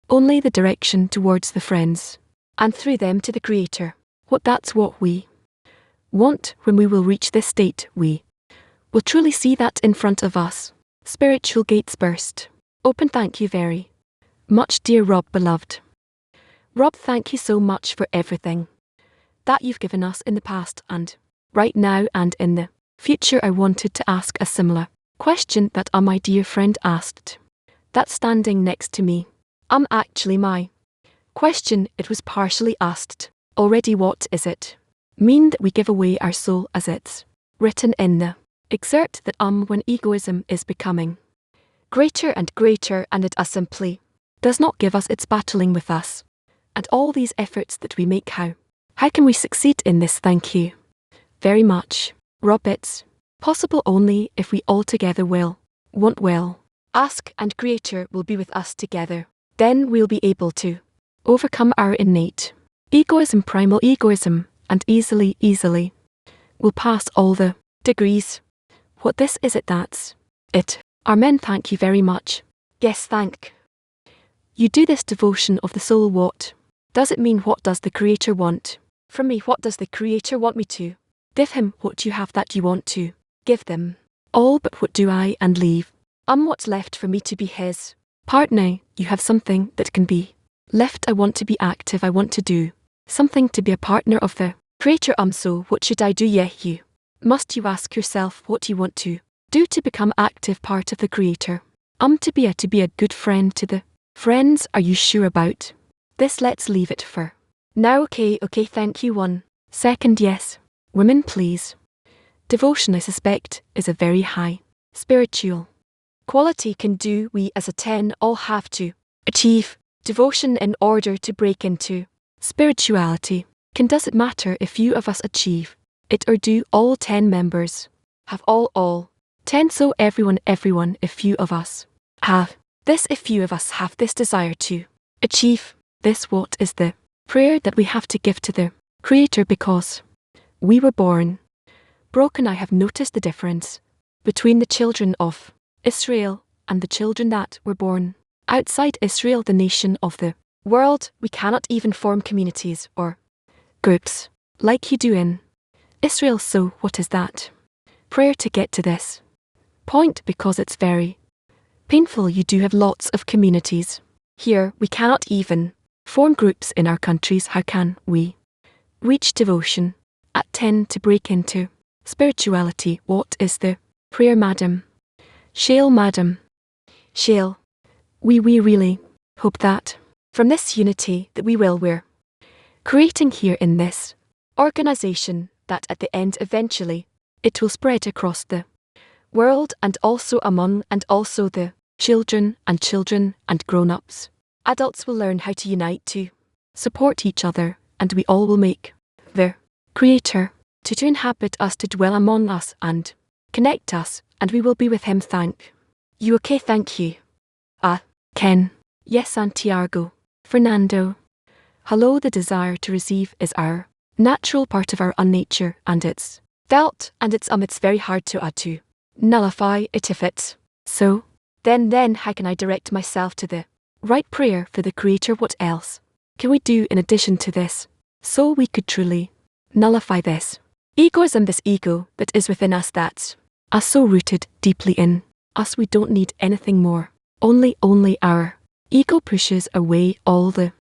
only the direction towards the friends, and through them to the creator. That's what we want. When we will reach this state, we will truly see that in front of us spiritual gates burst open. Thank you very much, dear Rob, beloved Rob. Thank you so much for everything that you've given us in the past and right now and in the future. I wanted to ask a similar question that my dear friend asked, that's standing next to me. Actually my question, it was partially asked already. What is it mean that we give away our soul, as it's written in the excerpt, that when egoism is becoming greater and greater, and it simply does not give us, it's battling with us and all these efforts that we make. How can we succeed in this? Thank you. very much. Rob, it's possible only if we all together will, want well. Ask and Creator will be with us together. Then we'll be able to overcome our innate egoism, primal egoism, and easily we'll pass all the degrees. What this is it, that's it. Amen, thank you very much. Yes, thank you. Do this devotion of the soul. What does it mean? What does the Creator want from me? What does the Creator want me to give Him? What you have that you want to give them all, but what do I and leave? What's left for me to be His partner? You have something that can be left. I want to be active. I want to do something to be a partner of the Creator. So what should I do? Yeah, you must. You ask yourself what you want to do to become active part of the Creator. To be a good friend to the friends. Are you sure about this? Let's leave it for now. Okay, thank you. 1 second. Yes. Women, please. Devotion, I suspect, is a very high spiritual quality. Can do we as a 10 all have to achieve devotion in order to break into spirituality? Does it matter if few of us achieve it, or do all 10 members have all 10? So everyone, if few of us have this, if few of us have this desire to achieve this, what is the prayer that we have to give to the Creator? Because we were born broken. I have noticed the difference between the children of Israel and the children that were born outside Israel, the nation of the world. We cannot even form communities or groups like you do in Israel. So what is that prayer to get to this point? Because it's very painful. You do have lots of communities here. We cannot even form groups in our countries. How can we reach devotion at 10 to break into spirituality? What is the prayer, Madam Shale? Madam Shale, we really hope that from this unity that we're creating here in this organization, that at the end eventually it will spread across the world, and also among and also the children and grown-ups. Adults will learn how to unite to support each other, and we all will make the Creator to inhabit us, to dwell among us and connect us, and we will be with Him. Thank you. Okay, thank you. Ken. Yes, Santiago. Fernando. Hello. The desire to receive is our natural part of our nature, and it's felt, and it's very hard to nullify it. If it's so, then how can I direct myself to the right prayer for the Creator? What else can we do in addition to this, so we could truly nullify this egoism, this ego that is within us, that's us, so rooted deeply in us? We don't need anything more. Only our ego pushes away all the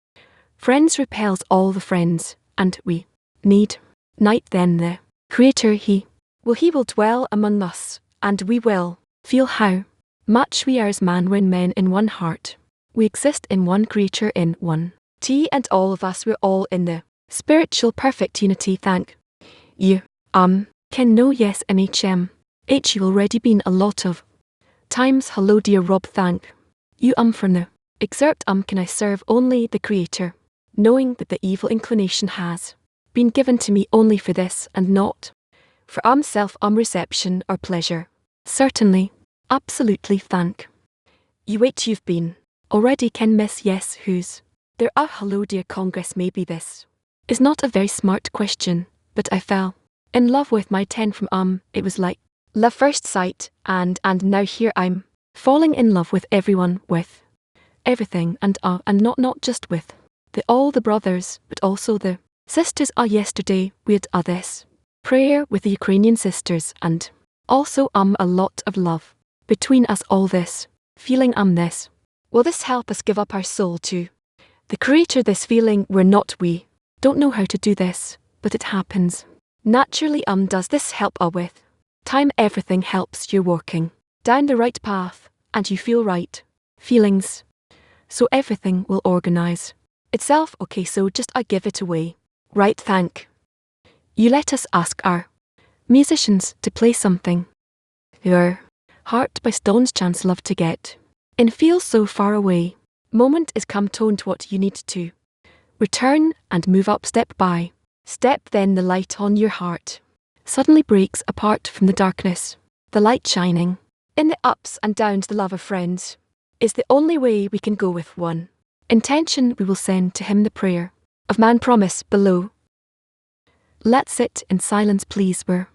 friends, repels all the friends, and we need night. Then the Creator, He will dwell among us, and we will feel how much we are as man when men in one heart. We exist in one Creator, in one T, and all of us, we're all in the spiritual perfect unity. Thank you. Ken. No, yes, MHMH. You already been a lot of times. Hello, dear Rob. Thank you. From the excerpt, can I serve only the Creator, knowing that the evil inclination has been given to me only for this, and not for self reception or pleasure? Certainly. Absolutely. Thank you. Wait, you've been already, Ken. Miss. Yes, who's there? Hello, dear Congress. Maybe this is not a very smart question, but I fell in love with my 10 from it was like love first sight, and now here I'm falling in love with everyone, with everything, and not just with all the brothers, but also the sisters. Yesterday we had this prayer with the Ukrainian sisters, and also a lot of love between us. All this feeling, this will this help us give up our soul to the Creator? This feeling we don't know how to do this, but it happens naturally. Does this help with time? Everything helps. You're walking down the right path, and you feel right feelings, so everything will organize itself. Okay, so just give it away. Right, thank you. Let us ask our musicians to play something. Your heart by Stones. Chance love to get in, feel so far away. Moment is come, toned what you need to return and move up step by step. Then the light on your heart suddenly breaks apart from the darkness. The light shining in the ups and downs, the love of friends is the only way we can go with one intention. We will send to him the prayer of man promise below. Let's sit in silence, please. We're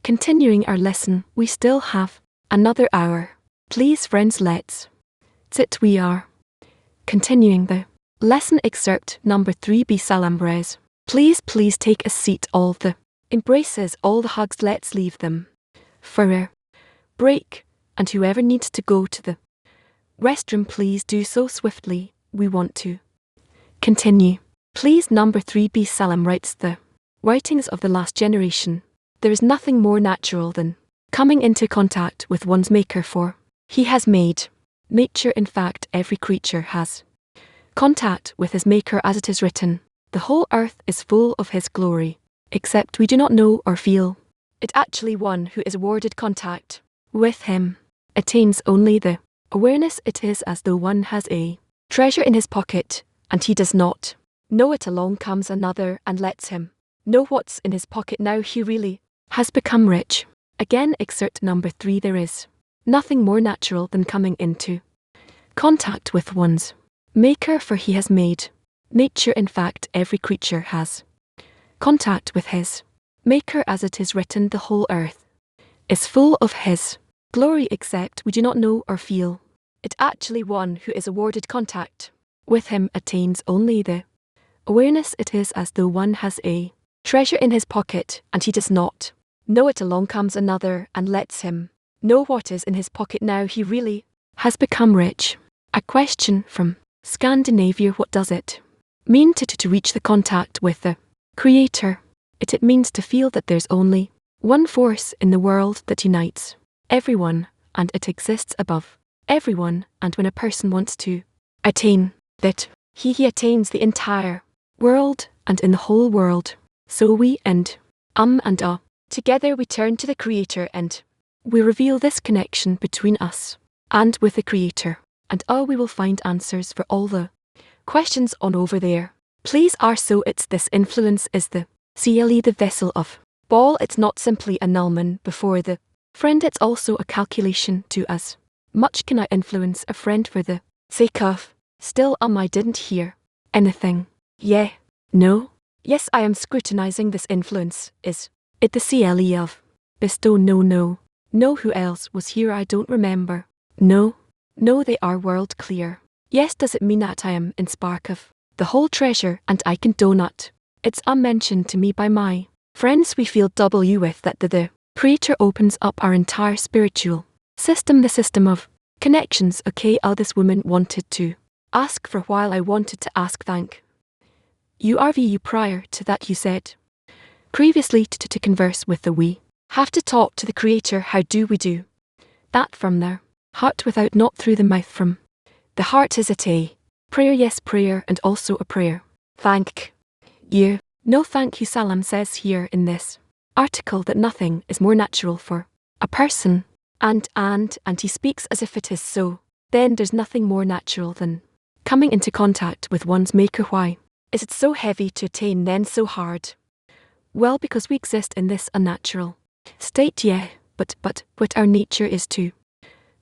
continuing our lesson. We still have another hour. Please, friends, let's sit. We are continuing the lesson excerpt number 3b. Salam res. Please take a seat. All the embraces, all the hugs, let's leave them for a break. And whoever needs to go to the restroom, please do so swiftly. We want to continue. Please, number 3b. Salam writes the writings of the last generation. There is nothing more natural than coming into contact with one's maker, for he has made nature. In fact, every creature has contact with his maker, as it is written. The whole earth is full of his glory, except we do not know or feel it. Actually, one who is awarded contact with him attains only the awareness. It is as though one has a treasure in his pocket, and he does not know it. Along comes another and lets him know what's in his pocket. Now he really has become rich. Again, excerpt number 3. There is nothing more natural than coming into contact with one's maker, for he has made nature. In fact, every creature has contact with his maker, as it is written. The whole earth is full of his glory, except we do not know or feel it. Actually, one who is awarded contact with him attains only the awareness. It is as though one has a treasure in his pocket, and he does not know it. Along comes another and lets him know what is in his pocket. Now he really has become rich. A question from Scandinavia. What does it mean to reach the contact with the Creator? It means to feel that there's only one force in the world that unites everyone, and it exists above everyone. And when a person wants to attain that, he attains the entire world, and in the whole world. So we and together we turn to the Creator, and we reveal this connection between us and with the Creator. And we will find answers for all the questions on over there. Please are so it's this influence is the CLE, the vessel of ball. It's not simply a annulment before the friend, it's also a calculation to as much can I influence a friend for the sake of. Still, I didn't hear anything. Yeah. No. Yes, I am scrutinizing this influence. Is it the CLE of bestow? No. No, who else was here? I don't remember. No, they are world clear. Yes, does it mean that I am in spark of the whole treasure and I can donut? It's unmentioned to me by my friends. We feel W with that the Creator opens up our entire spiritual system, the system of connections. Okay, this woman wanted to ask for a while. I wanted to ask. Thank you, RVU. Prior to that, you said previously to converse with the we have to talk to the Creator. How do we do that? From the heart, without, not through the mouth. From the heart. Is it a prayer? Yes, prayer, and also a prayer. Thank you. No, thank you. Salam says here in this article that nothing is more natural for a person, and he speaks as if it is so. Then there's nothing more natural than coming into contact with one's maker. Why is it so heavy to attain, then so hard? Well, because we exist in this unnatural state. Yeah, but what our nature is to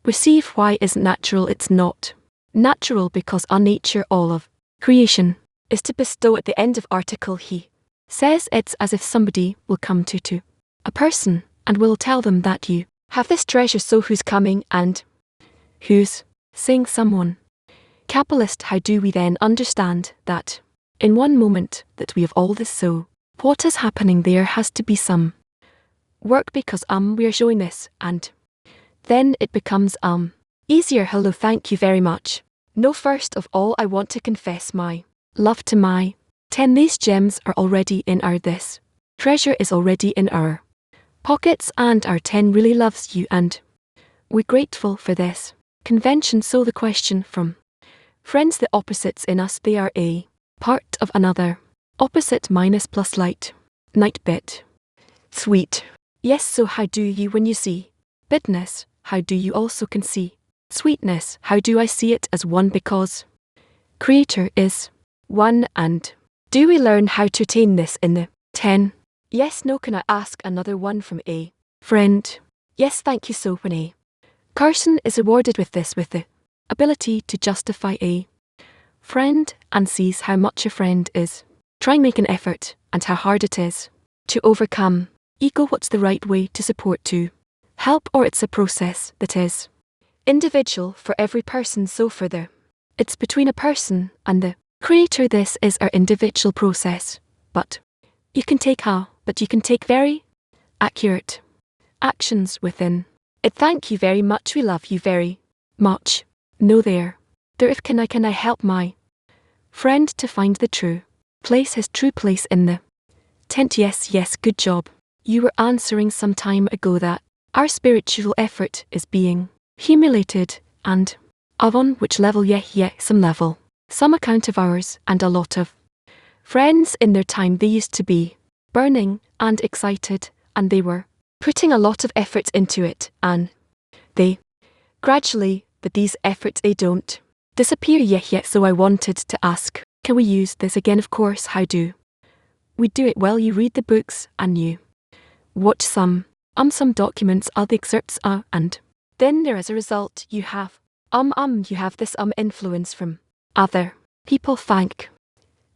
receive. Why isn't natural? It's not natural because our nature, all of creation, is to bestow. At the end of article, he says it's as if somebody will come to a person and will tell them that you have this treasure. So who's coming and who's saying? Someone. Capitalist. How do we then understand that in one moment that we have all this? So what is happening? There has to be some work because we are showing this, and then it becomes easier. Hello, thank you very much. No, first of all, I want to confess my love to my 10. These gems are already in our this treasure is already in our pockets, and our 10 really loves you, and we're grateful for this convention. So the question from friends, the opposites in us, they are a part of another opposite minus plus light night bit sweet. Yes, so how do you, when you see bitterness, how do you also can see sweetness? How do I see it as one? Because Creator is one. And do we learn how to attain this in the 10? Yes, no, can I ask another one from a friend? Yes, thank you. So when a person is awarded with the ability to justify a friend and sees how much a friend is trying to make an effort and how hard it is to overcome ego, what's the right way to support, to help, or it's a process that is individual for every person. So further, it's between a person and the creator. This is our individual process, but you can take very accurate actions within it. Thank you very much. We love you very much. No, there if can I help my friend to find the true place, his true place in the tent. Yes, good job. You were answering some time ago that our spiritual effort is being humiliated, and of on which level? Some level, some account of ours, and a lot of friends in their time they used to be burning and excited, and they were putting a lot of effort into it, and they gradually, but these efforts they don't disappear yet. So I wanted to ask, can we use this again? Of course. How do we do it? Well, you read the books and you watch some documents, all the excerpts are, and then there as a result you have you have this influence from other people. Thank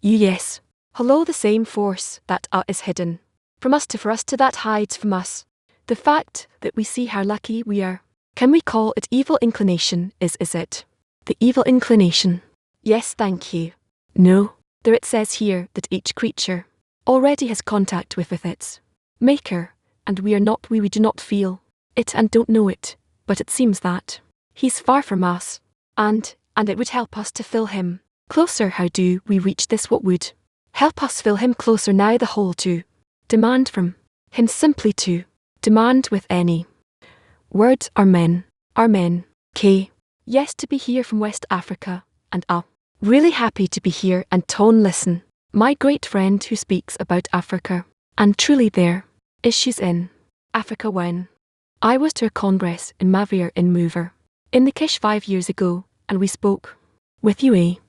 you. Yes. Hello, the same force that is hidden from us for us to that hides from us. The fact that we see how lucky we are. Can we call it evil inclination? Is it the evil inclination? Yes, thank you. No. There it says here that each creature already has contact with its maker, and we do not feel it and don't know it, but it seems that he's far from us, and it would help us to feel him closer. How do we reach this? What would help us feel him closer? Now the whole to demand from him, simply to demand with any words. Are men. K. Yes, to be here from West Africa, and really happy to be here. And Tone, listen, my great friend who speaks about Africa, and truly there is she's in Africa. When I was to a congress in Mavier in Mover, in the Kish 5 years ago, and we spoke with you a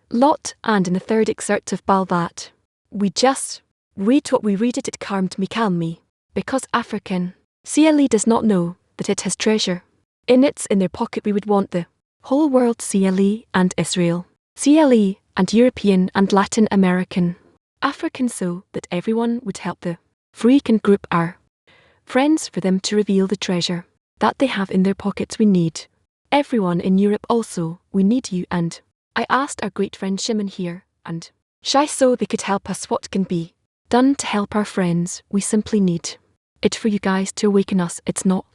lot, and in the third excerpt of Bal that we just read what we read it calmed me, because African CLE does not know that it has treasure in their pocket. We would want the whole world, CLE and Israel, CLE and European and Latin American, African, so that everyone would help the African group, our friends, for them to reveal the treasure that they have in their pockets. We need everyone in Europe also. We need you, and I asked our great friend Shimon here and Shai so they could help us. What can be done to help our friends? We simply need it for you guys to awaken us. It's not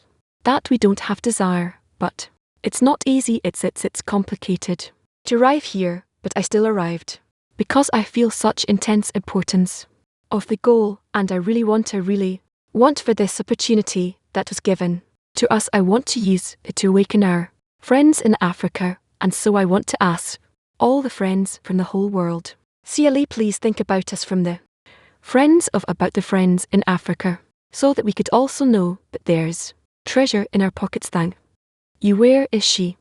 that we don't have desire, but it's not easy. It's complicated to arrive here, but I still arrived because I feel such intense importance of the goal, and I really want for this opportunity that was given to us. I want to use it to awaken our friends in Africa, and so I want to ask all the friends from the whole world, CLE, please think about us from the friends about the friends in Africa, so that we could also know that there's treasure in our pockets. Thank you. Where is she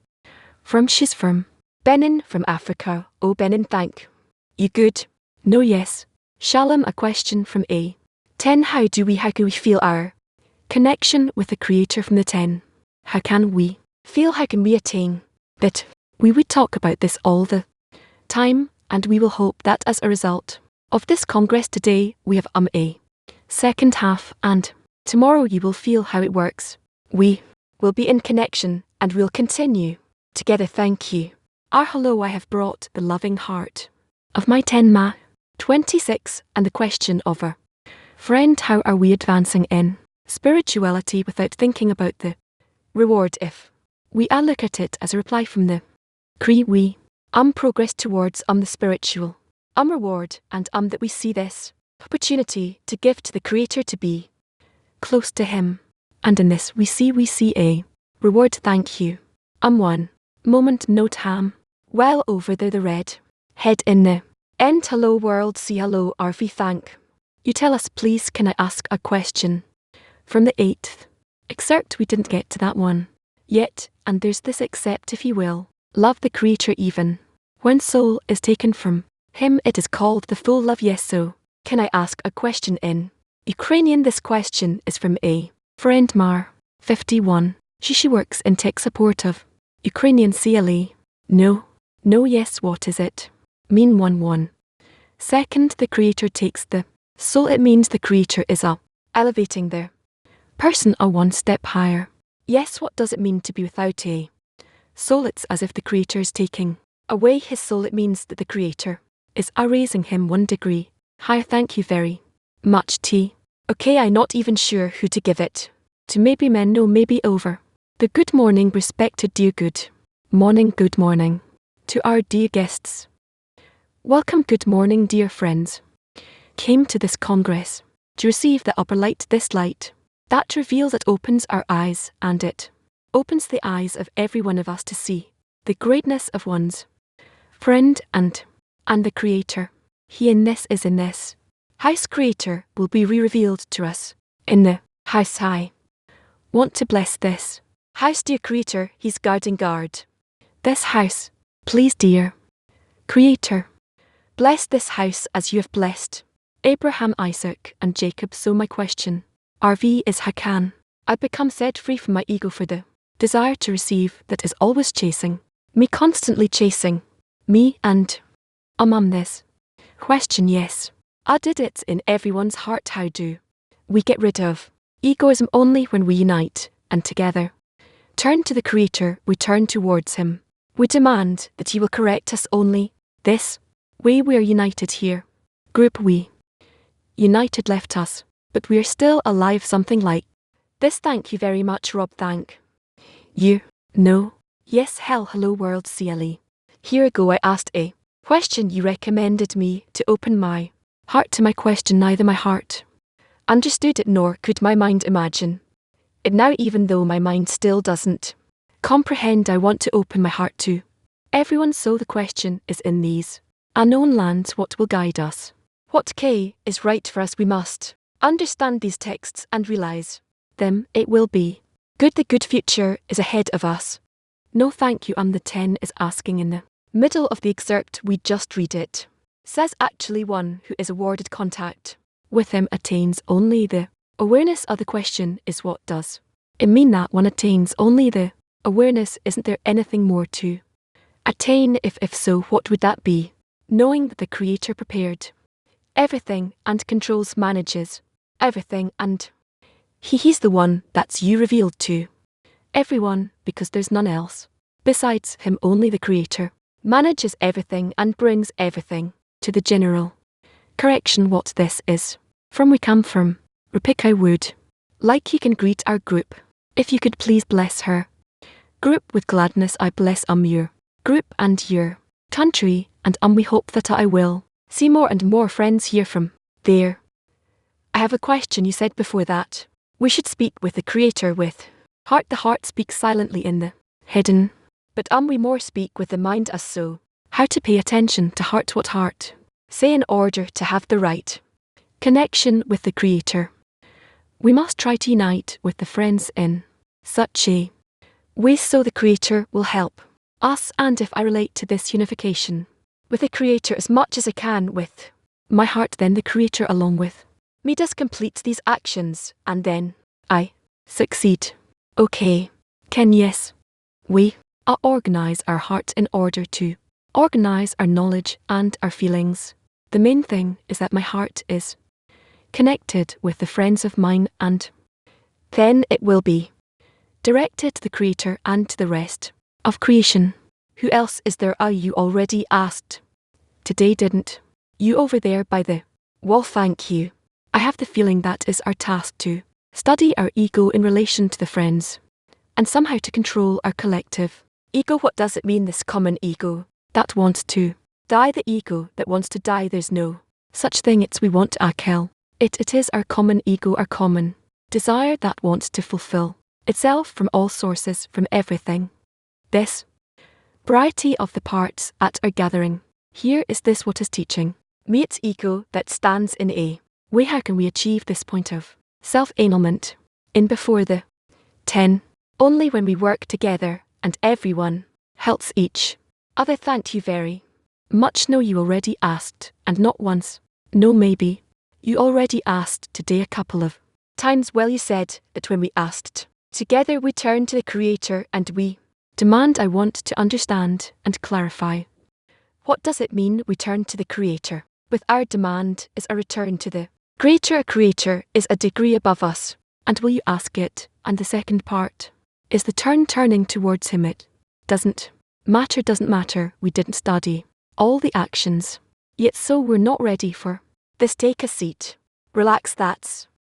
from? She's from Benin, from Africa. Oh, Benin, thank you. Good. No, yes. Shalom, a question from a 10. How can we feel our connection with the Creator from the 10? How can we attain that? We would talk about this all the time, and we will hope that as a result of this Congress today, we have a second half, and tomorrow you will feel how it works. We will be in connection, and we'll continue together. Thank you. Our hello, I have brought the loving heart of my 10 Ma 26, and the question of our friend, how are we advancing in spirituality without thinking about the reward? If we look at it as a reply from the Cree, we progress towards the spiritual reward, and that we see this opportunity to give to the Creator, to be close to Him, and in this we see a reward. Thank you. One moment, note ham well over there, the red head in the end. Hello world, see hello RV, thank you. Tell us please, can I ask a question from the 8th excerpt? We didn't get to that one yet, and there's this: except if you will love the Creator even when soul is taken from Him, it is called the full love. Yes, so can I ask a question in Ukrainian. This question is from a friend Mar, 51. She works in tech support of Ukrainian CLE. No. No, yes, what is it? Mean 1. Second, the creator takes the soul. It means the creator is elevating the person a one step higher. Yes, what does it mean to be without a soul? It's as if the creator is taking away his soul. It means that the creator is raising him 1 degree higher. Thank you very much, T. Okay, I'm not even sure who to give it to. Maybe men, no, maybe over. The good morning, respected dear good morning to our dear guests. Welcome, good morning, dear friends. Came to this congress to receive the upper light, this light that reveals, it opens our eyes, and it opens the eyes of every one of us to see the greatness of one's friend and the creator. He in this is in this house. Creator will be revealed to us in the house. I want to bless this house, dear creator. He's guarding guard this house. Please, dear creator, bless this house as you have blessed Abraham, Isaac, and Jacob. So my question, RV, is how can I become set free from my ego for the desire to receive that is always chasing me, constantly chasing me? And this question, yes, I did it in everyone's heart. How do we get rid of egoism? Only when we unite and together turn to the creator. We turn towards him. We demand that he will correct us. Only this way we are united here. Group we united left us, but we are still alive. Something like this. Thank you very much, Rob. Thank you. No. Yes. Hello world CLE. Here ago I asked a question. You recommended me to open my heart to my question. Neither my heart understood it, nor could my mind imagine it now, even though my mind still doesn't comprehend. I want to open my heart to everyone. So the question is, in these unknown lands, what will guide us? What K is right for us? We must understand these texts and realize them. It will be good. The good future is ahead of us. No, thank you. The 10 is asking in the middle of the excerpt. We just read it. Says actually one who is awarded contact with him attains only the awareness of the question is, what does it mean that one attains only the awareness? Isn't there anything more to attain? If so, what would that be? Knowing that the creator prepared everything and controls, manages everything, and he's the one that's you revealed to everyone, because there's none else besides him. Only the creator manages everything and brings everything to the general correction. What this is from, we come from Repick. I would like you can greet our group. If you could please bless her group with gladness. I bless your group and your country, and we hope that I will see more and more friends here from there. I have a question. You said before that we should speak with the creator with heart. The heart speaks silently in the hidden, but we more speak with the mind as so. How to pay attention to heart? What heart say in order to have the right connection with the creator? We must try to unite with the friends in such a way so the creator will help us. And if I relate to this unification with the creator as much as I can with my heart, then the creator along with me does complete these actions, and then I succeed. Okay. Ken, yes. We organize our heart in order to organize our knowledge and our feelings. The main thing is that my heart is connected with the friends of mine, and then it will be directed to the creator and to the rest of creation. Who else is there? You already asked today, didn't you? Over there by the wall. Thank you. I have the feeling that is our task, to study our ego in relation to the friends, and somehow to control our collective ego. What does it mean, this common ego that wants to die? The ego that wants to die, there's no such thing. It's we want to kill it is our common ego, our common desire that wants to fulfill itself from all sources, from everything. This variety of the parts at our gathering here, is this what is teaching me? It's ego that stands in a way. How can we achieve this point of self-annulment in before the 10? Only when we work together and everyone helps each other. Thank you very much. No, you already asked, and not once. No, maybe You already asked today a couple of times. Well, you said it when we asked. Together we turn to the Creator and we demand. I want to understand and clarify. What does it mean we turn to the Creator? With our demand is a return to the Creator. A creator is a degree above us. And will you ask it? And the second part is the turning towards him. It doesn't matter. We didn't study all the actions. Yet so we're not ready for this. Take a seat. Relax.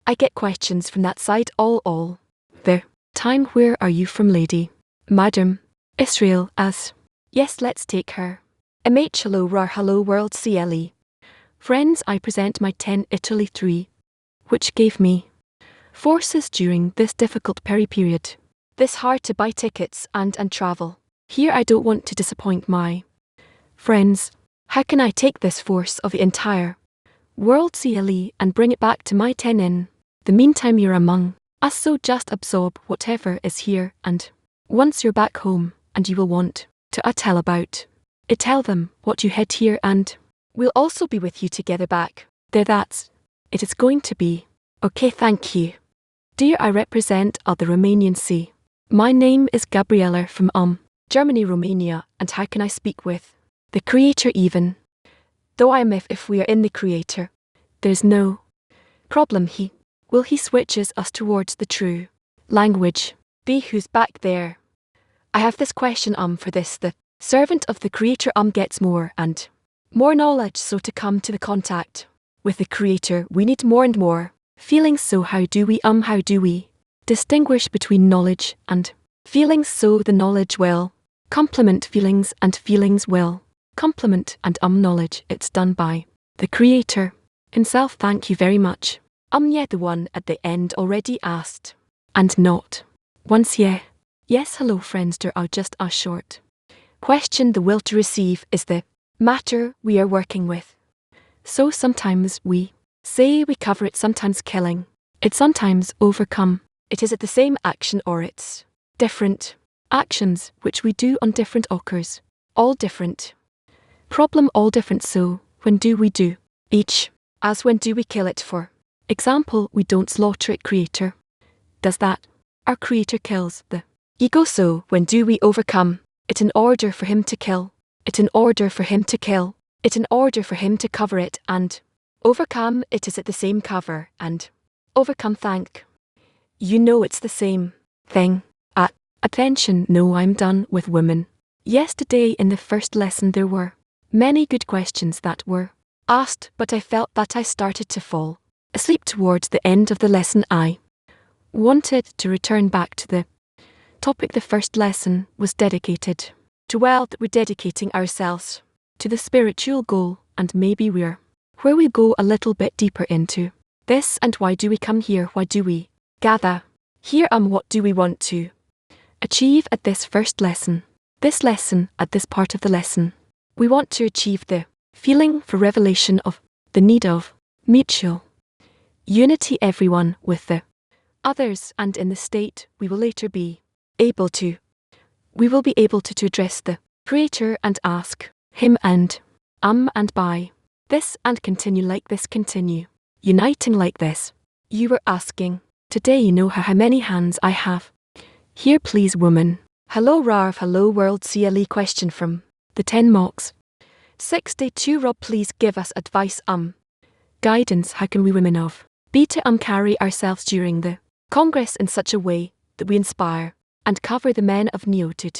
I get questions from that side all the time. Where are you from, lady? Madam. Israel. As. Yes, let's take her. MH. Hello RAR. Hello world CLE. Friends, I present my 10 Italy 3, which gave me forces during this difficult period. This hard to buy tickets and travel. Here I don't want to disappoint my friends. How can I take this force of the entire world CLE and bring it back to my 10 in the meantime? You're among us, so just absorb whatever is here, and once you're back home and you will want to tell about it, tell them what you had here, and we'll also be with you together back there. It is going to be okay. Thank you. Dear, I represent the Romanian Sea. My name is Gabriella from Germany, Romania, and how can I speak with the Creator even though I am if we are in the Creator? There's no problem. He switches us towards the true language. B. Who's back there? I have this question for this. The servant of the Creator gets more and more knowledge, so to come to the contact with the Creator we need more and more feelings. So how do we distinguish between knowledge and feelings? So the knowledge will complement feelings and feelings will complement and knowledge. It's done by the Creator himself. Thank you very much. Yeah, the one at the end already asked and not once. Yes, hello friends, there are just a short question. The will to receive is the matter we are working with. So sometimes we say we cover it, sometimes killing it, sometimes overcome it. Is it the same action or it's different actions which we do on different occurs? All different. Problem all different. So when do we do each? As when do we kill it? For example, we don't slaughter it. Creator does that. Our Creator kills the ego. So when do we overcome it? In order for him to kill it, in order for him to kill it, in order for him to cover it and overcome it. Is it the same? Cover and overcome. Thank you. Know it's the same thing. Attention. No, I'm done with women. Yesterday in the first lesson there were many good questions that were asked, but I felt that I started to fall asleep towards the end of the lesson. I wanted to return back to the topic. The first lesson was dedicated to wealth. We're dedicating ourselves to the spiritual goal, and maybe we're where we go a little bit deeper into this. And why do we come here? Why do we gather here? What do we want to achieve at this first lesson? This lesson, at this part of the lesson, we want to achieve the feeling for revelation of the need of mutual unity, everyone with the others, and in the state we will later be able to address the Creator and ask him and by this and continue like this, continue uniting like this. You were asking today, you know how many hands I have here, please woman. Hello Rarv. Hello world CLE. Question from the 10 mocks 62. Rob, please give us advice guidance. How can we women of B to carry ourselves during the Congress in such a way that we inspire and cover the men of Neo to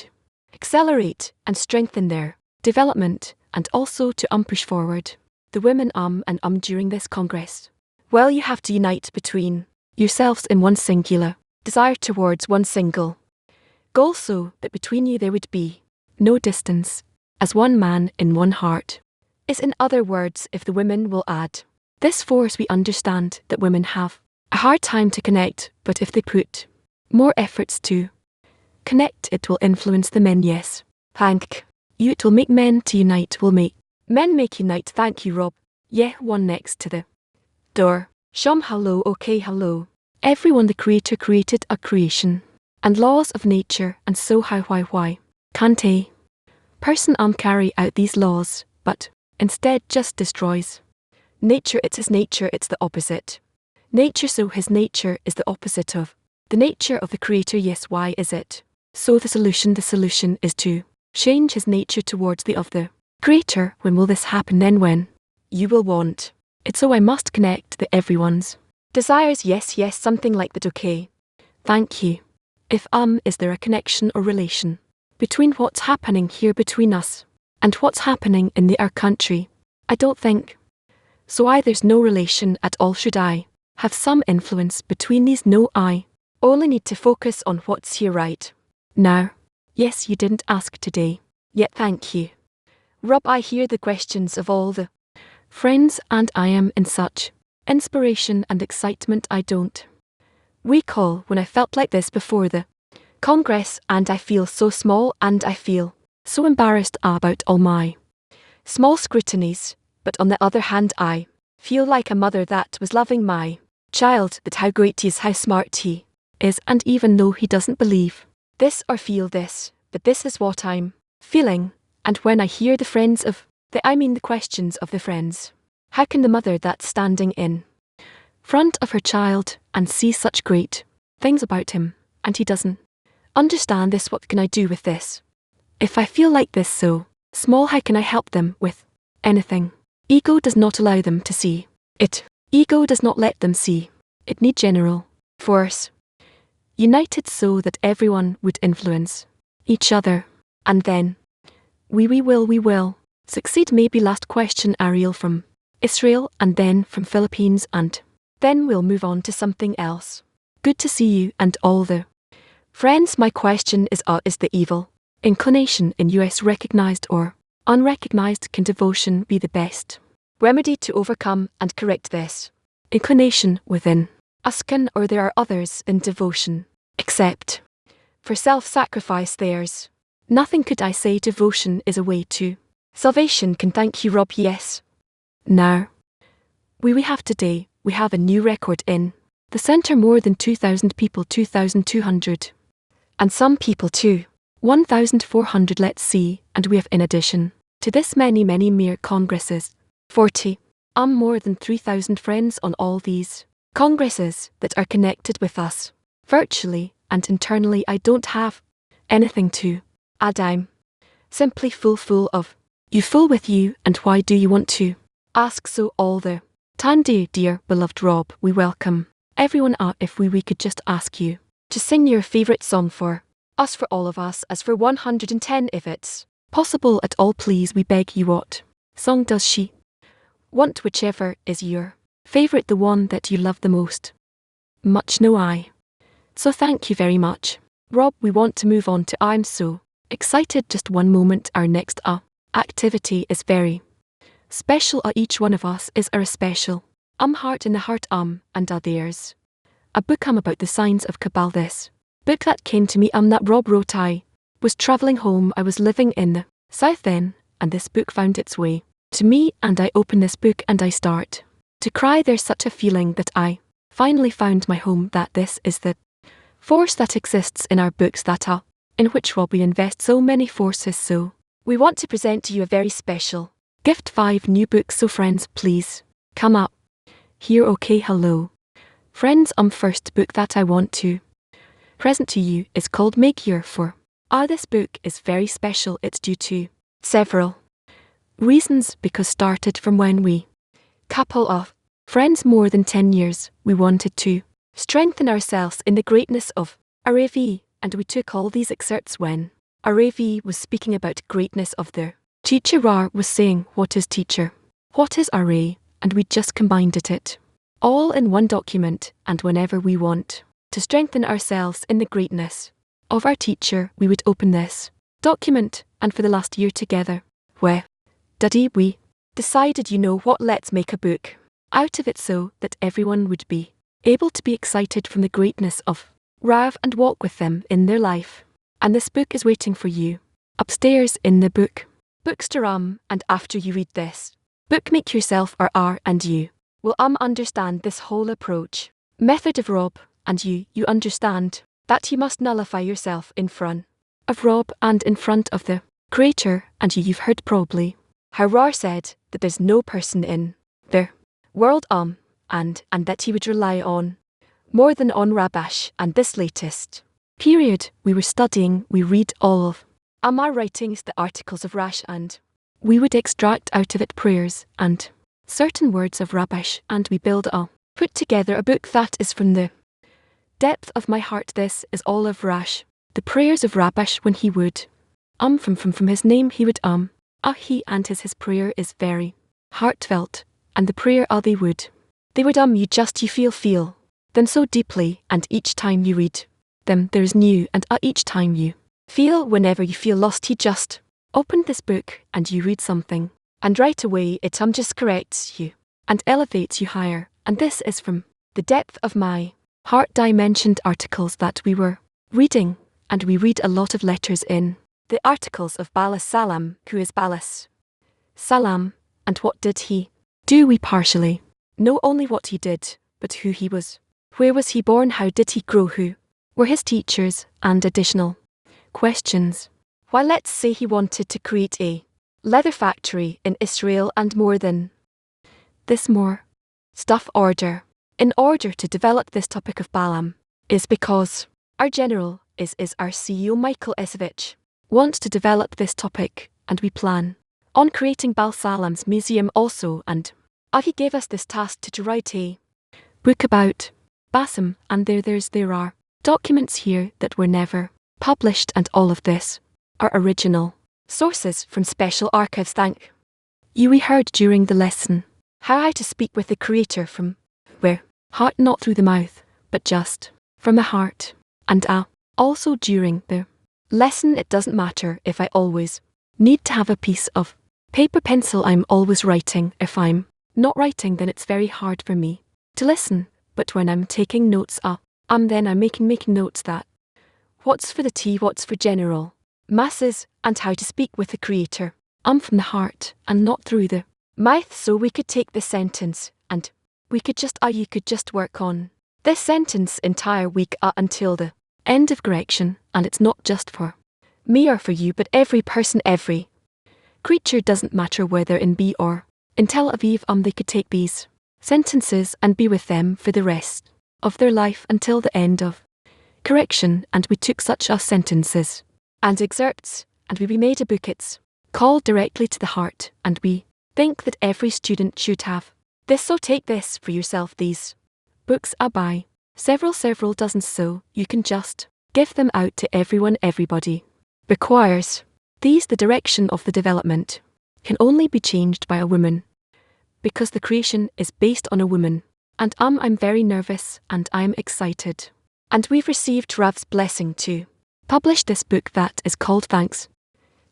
accelerate and strengthen their development, and also to push forward the women and during this Congress? Well, you have to unite between yourselves in one singular desire towards one single goal, so that between you there would be no distance, as one man in one heart. Is in other words, if the women will add this force, we understand that women have a hard time to connect, but if they put more efforts to connect, it will influence the men. Yes, thank you. It will make men to unite, will make men make unite. Thank you, Rob. Yeah, one next to the door. Shom, hello. Okay, hello everyone. The Creator created a creation and laws of nature, and so why can't a person carry out these laws, but instead just destroys Nature, it's his nature, it's the opposite. Nature, so his nature is the opposite of the nature of the Creator. Yes, why is it? So the solution is to change his nature towards the of the Creator. When will this happen? Then when you will want it. So I must connect the everyone's desires. Yes, yes, something like that. Okay. Thank you. If is there a connection or relation between what's happening here between us and what's happening in our country? I don't think so. There's no relation at all. Should I have some influence between these? No, I only need to focus on what's here right now. Yes, you didn't ask today. Yet thank you. Rob, I hear the questions of all the friends and I am in such inspiration and excitement I don't recall when I felt like this before the Congress, and I feel so small and I feel so embarrassed about all my small scrutinies, but on the other hand I feel like a mother that was loving my child, that how great he is, how smart he is, and even though he doesn't believe this or feel this, but this is what I'm feeling. And when I hear the friends of the questions of the friends, how can the mother that's standing in front of her child and see such great things about him, and he doesn't understand this? What can I do with this? If I feel like this so small, how can I help them with anything? Ego does not allow them to see it. Ego does not let them see it. Need general force united so that everyone would influence each other, and then we will succeed. Maybe last question, Ariel from Israel, and then from Philippines, and then we'll move on to something else. Good to see you and all the friends. My question is the evil inclination in US recognized or unrecognized? Can devotion be the best remedy to overcome and correct this inclination within us? Can, or there are others in devotion, except for self-sacrifice? There's nothing. Could I say devotion is a way to salvation? Can. Thank you, Rob. Yes. Now we have today, we have a new record in the center. More than 2,000 people, 2,200. And some people too. 1,400. Let's see, and we have in addition to this many mere congresses. 40. More than 3,000 friends on all these congresses that are connected with us virtually and internally. I don't have anything to add. I'm simply full of you, full with you. And why do you want to ask so all the time? Dear beloved Rob, we welcome everyone. If we could just ask you to sing your favorite song for us, for all of us, as for 110, if it's possible at all, please, we beg you. What song does she want? Whichever is your favorite, the one that you love the most. Much know I. So thank you very much, Rob. We want to move on to I'm so excited. Just one moment. Our next activity is very special. Each one of us is a special heart in the heart. And there's a book about the signs of Kabbalah. This book that came to me that Rob wrote. I was travelling home. I was living in the south then, and this book found its way to me, and I open this book and I start to cry. There's such a feeling that I finally found my home, that this is the force that exists in our books, that in which Rob we invest so many forces. So we want to present to you a very special gift, 5 new books. So friends, please come up here. Okay, hello friends. First book that I want to present to you is called Make Your For. This book is very special. It's due to several reasons, because started from when we couple of friends more than 10 years, we wanted to strengthen ourselves in the greatness of RAV, and we took all these excerpts when RAV was speaking about greatness of their teacher. RAR was saying, what is teacher? What is RA? And we just combined it all in one document, and whenever we want to strengthen ourselves in the greatness of our teacher, we would open this document. And for the last year together, Daddy, we decided, you know what, let's make a book out of it so that everyone would be able to be excited from the greatness of Rav and walk with them in their life. And this book is waiting for you upstairs in the bookstore. And after you read this book, make yourself and you will understand this whole approach, method of Rob, and you understand that you must nullify yourself in front of Rob and in front of the Creator. And you've heard probably how Rar said that there's no person in there world and that he would rely on more than on Rabash and this latest period we were studying. We read all of our writings, the articles of Rash, and we would extract out of it prayers and certain words of Rabash, and we put together a book that is from the depth of my heart. This is all of Rash, the prayers of Rabash when he would from his name he would he and his prayer is very heartfelt, and the prayer they would you feel them so deeply, and each time you read them there's new, and each time you feel, whenever you feel lost, he just opened this book and you read something, and right away it just corrects you and elevates you higher. And this is from the depth of my heart. I mentioned articles that we were reading, and we read a lot of letters in the articles of Balas Salam. Who is Balas Salam, and what did he do? We partially know only what he did, but who he was, where was he born, how did he grow, who were his teachers, and additional questions. Why, let's say he wanted to create a leather factory in Israel, and more than this, more stuff in order to develop this topic of Balaam, is because our general is our CEO Michael Esevich wants to develop this topic, and we plan on creating Bal Salam's museum also, and he gave us this task to write a book about Bassam, and there are documents here that were never published, and all of this are original sources from special archives. Thank you. We heard during the lesson how to speak with the Creator from where heart, not through the mouth, but just from the heart. And also during the lesson, it doesn't matter if I always need to have a piece of paper, pencil, I'm always writing. If I'm not writing, then it's very hard for me to listen. But when I'm taking notes, then I'm making notes that what's for the T, what's for general masses, and how to speak with the Creator from the heart and not through the mouth. So we could take this sentence, and we could just you could just work on this sentence entire week until the end of correction. And it's not just for me or for you, but every person, every creature, doesn't matter whether in B or in Tel Aviv. They could take these sentences and be with them for the rest of their life until the end of correction. And we took such sentences and excerpts, and we made a book. It's called Directly to the Heart, and we think that every student should have this. So take this for yourself. These books are by several dozens, so you can just give them out to everyone. Everybody requires these. The direction of the development can only be changed by a woman, because the creation is based on a woman. And I'm very nervous, and I'm excited. And we've received Rav's blessing to publish this book that is called Thanks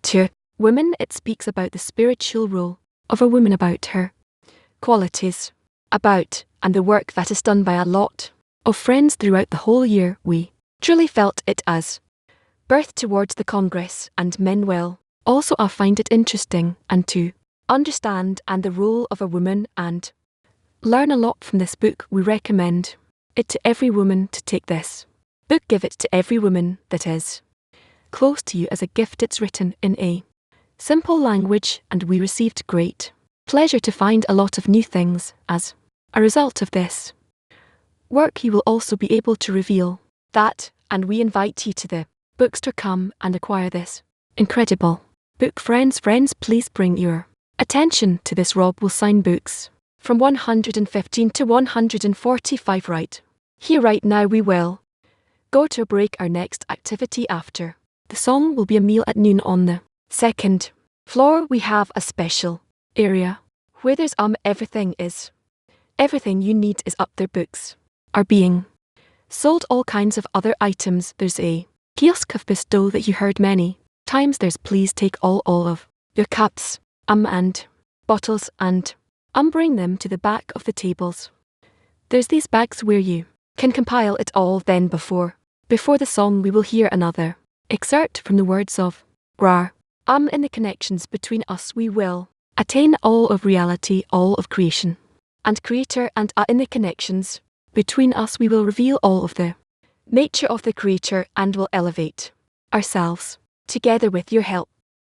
to Women. It speaks about the spiritual role of a woman, about her qualities, and the work that is done by a lot of friends throughout the whole year. We truly felt it as birth towards the Congress, and men will also find it interesting and to understand and the role of a woman and learn a lot from this book. We recommend it to every woman to take this book. Give it to every woman that is close to you as a gift. It's written in a simple language, and we received great pleasure to find a lot of new things as a result of this work. You will also be able to reveal that, and we invite you to the bookstore. Come and acquire this incredible book. Friends, please bring your attention to this. Rob will sign books from 115 to 145 right here, right now. We will go to a break. Our next activity after the song will be a meal at noon. On the second floor, we have a special area where there's everything you need is up there. Books are being sold, all kinds of other items. There's a kiosk of Bisto that you heard many times. There's please take all of your cups and bottles and bring them to the back of the tables. There's these bags where you can compile it all. Then before the song, we will hear another excerpt from the words of Rar. In the connections between us, we will attain all of reality, all of creation and Creator, and in the connections between us, we will reveal all of the nature of the Creator and will elevate ourselves together with your help.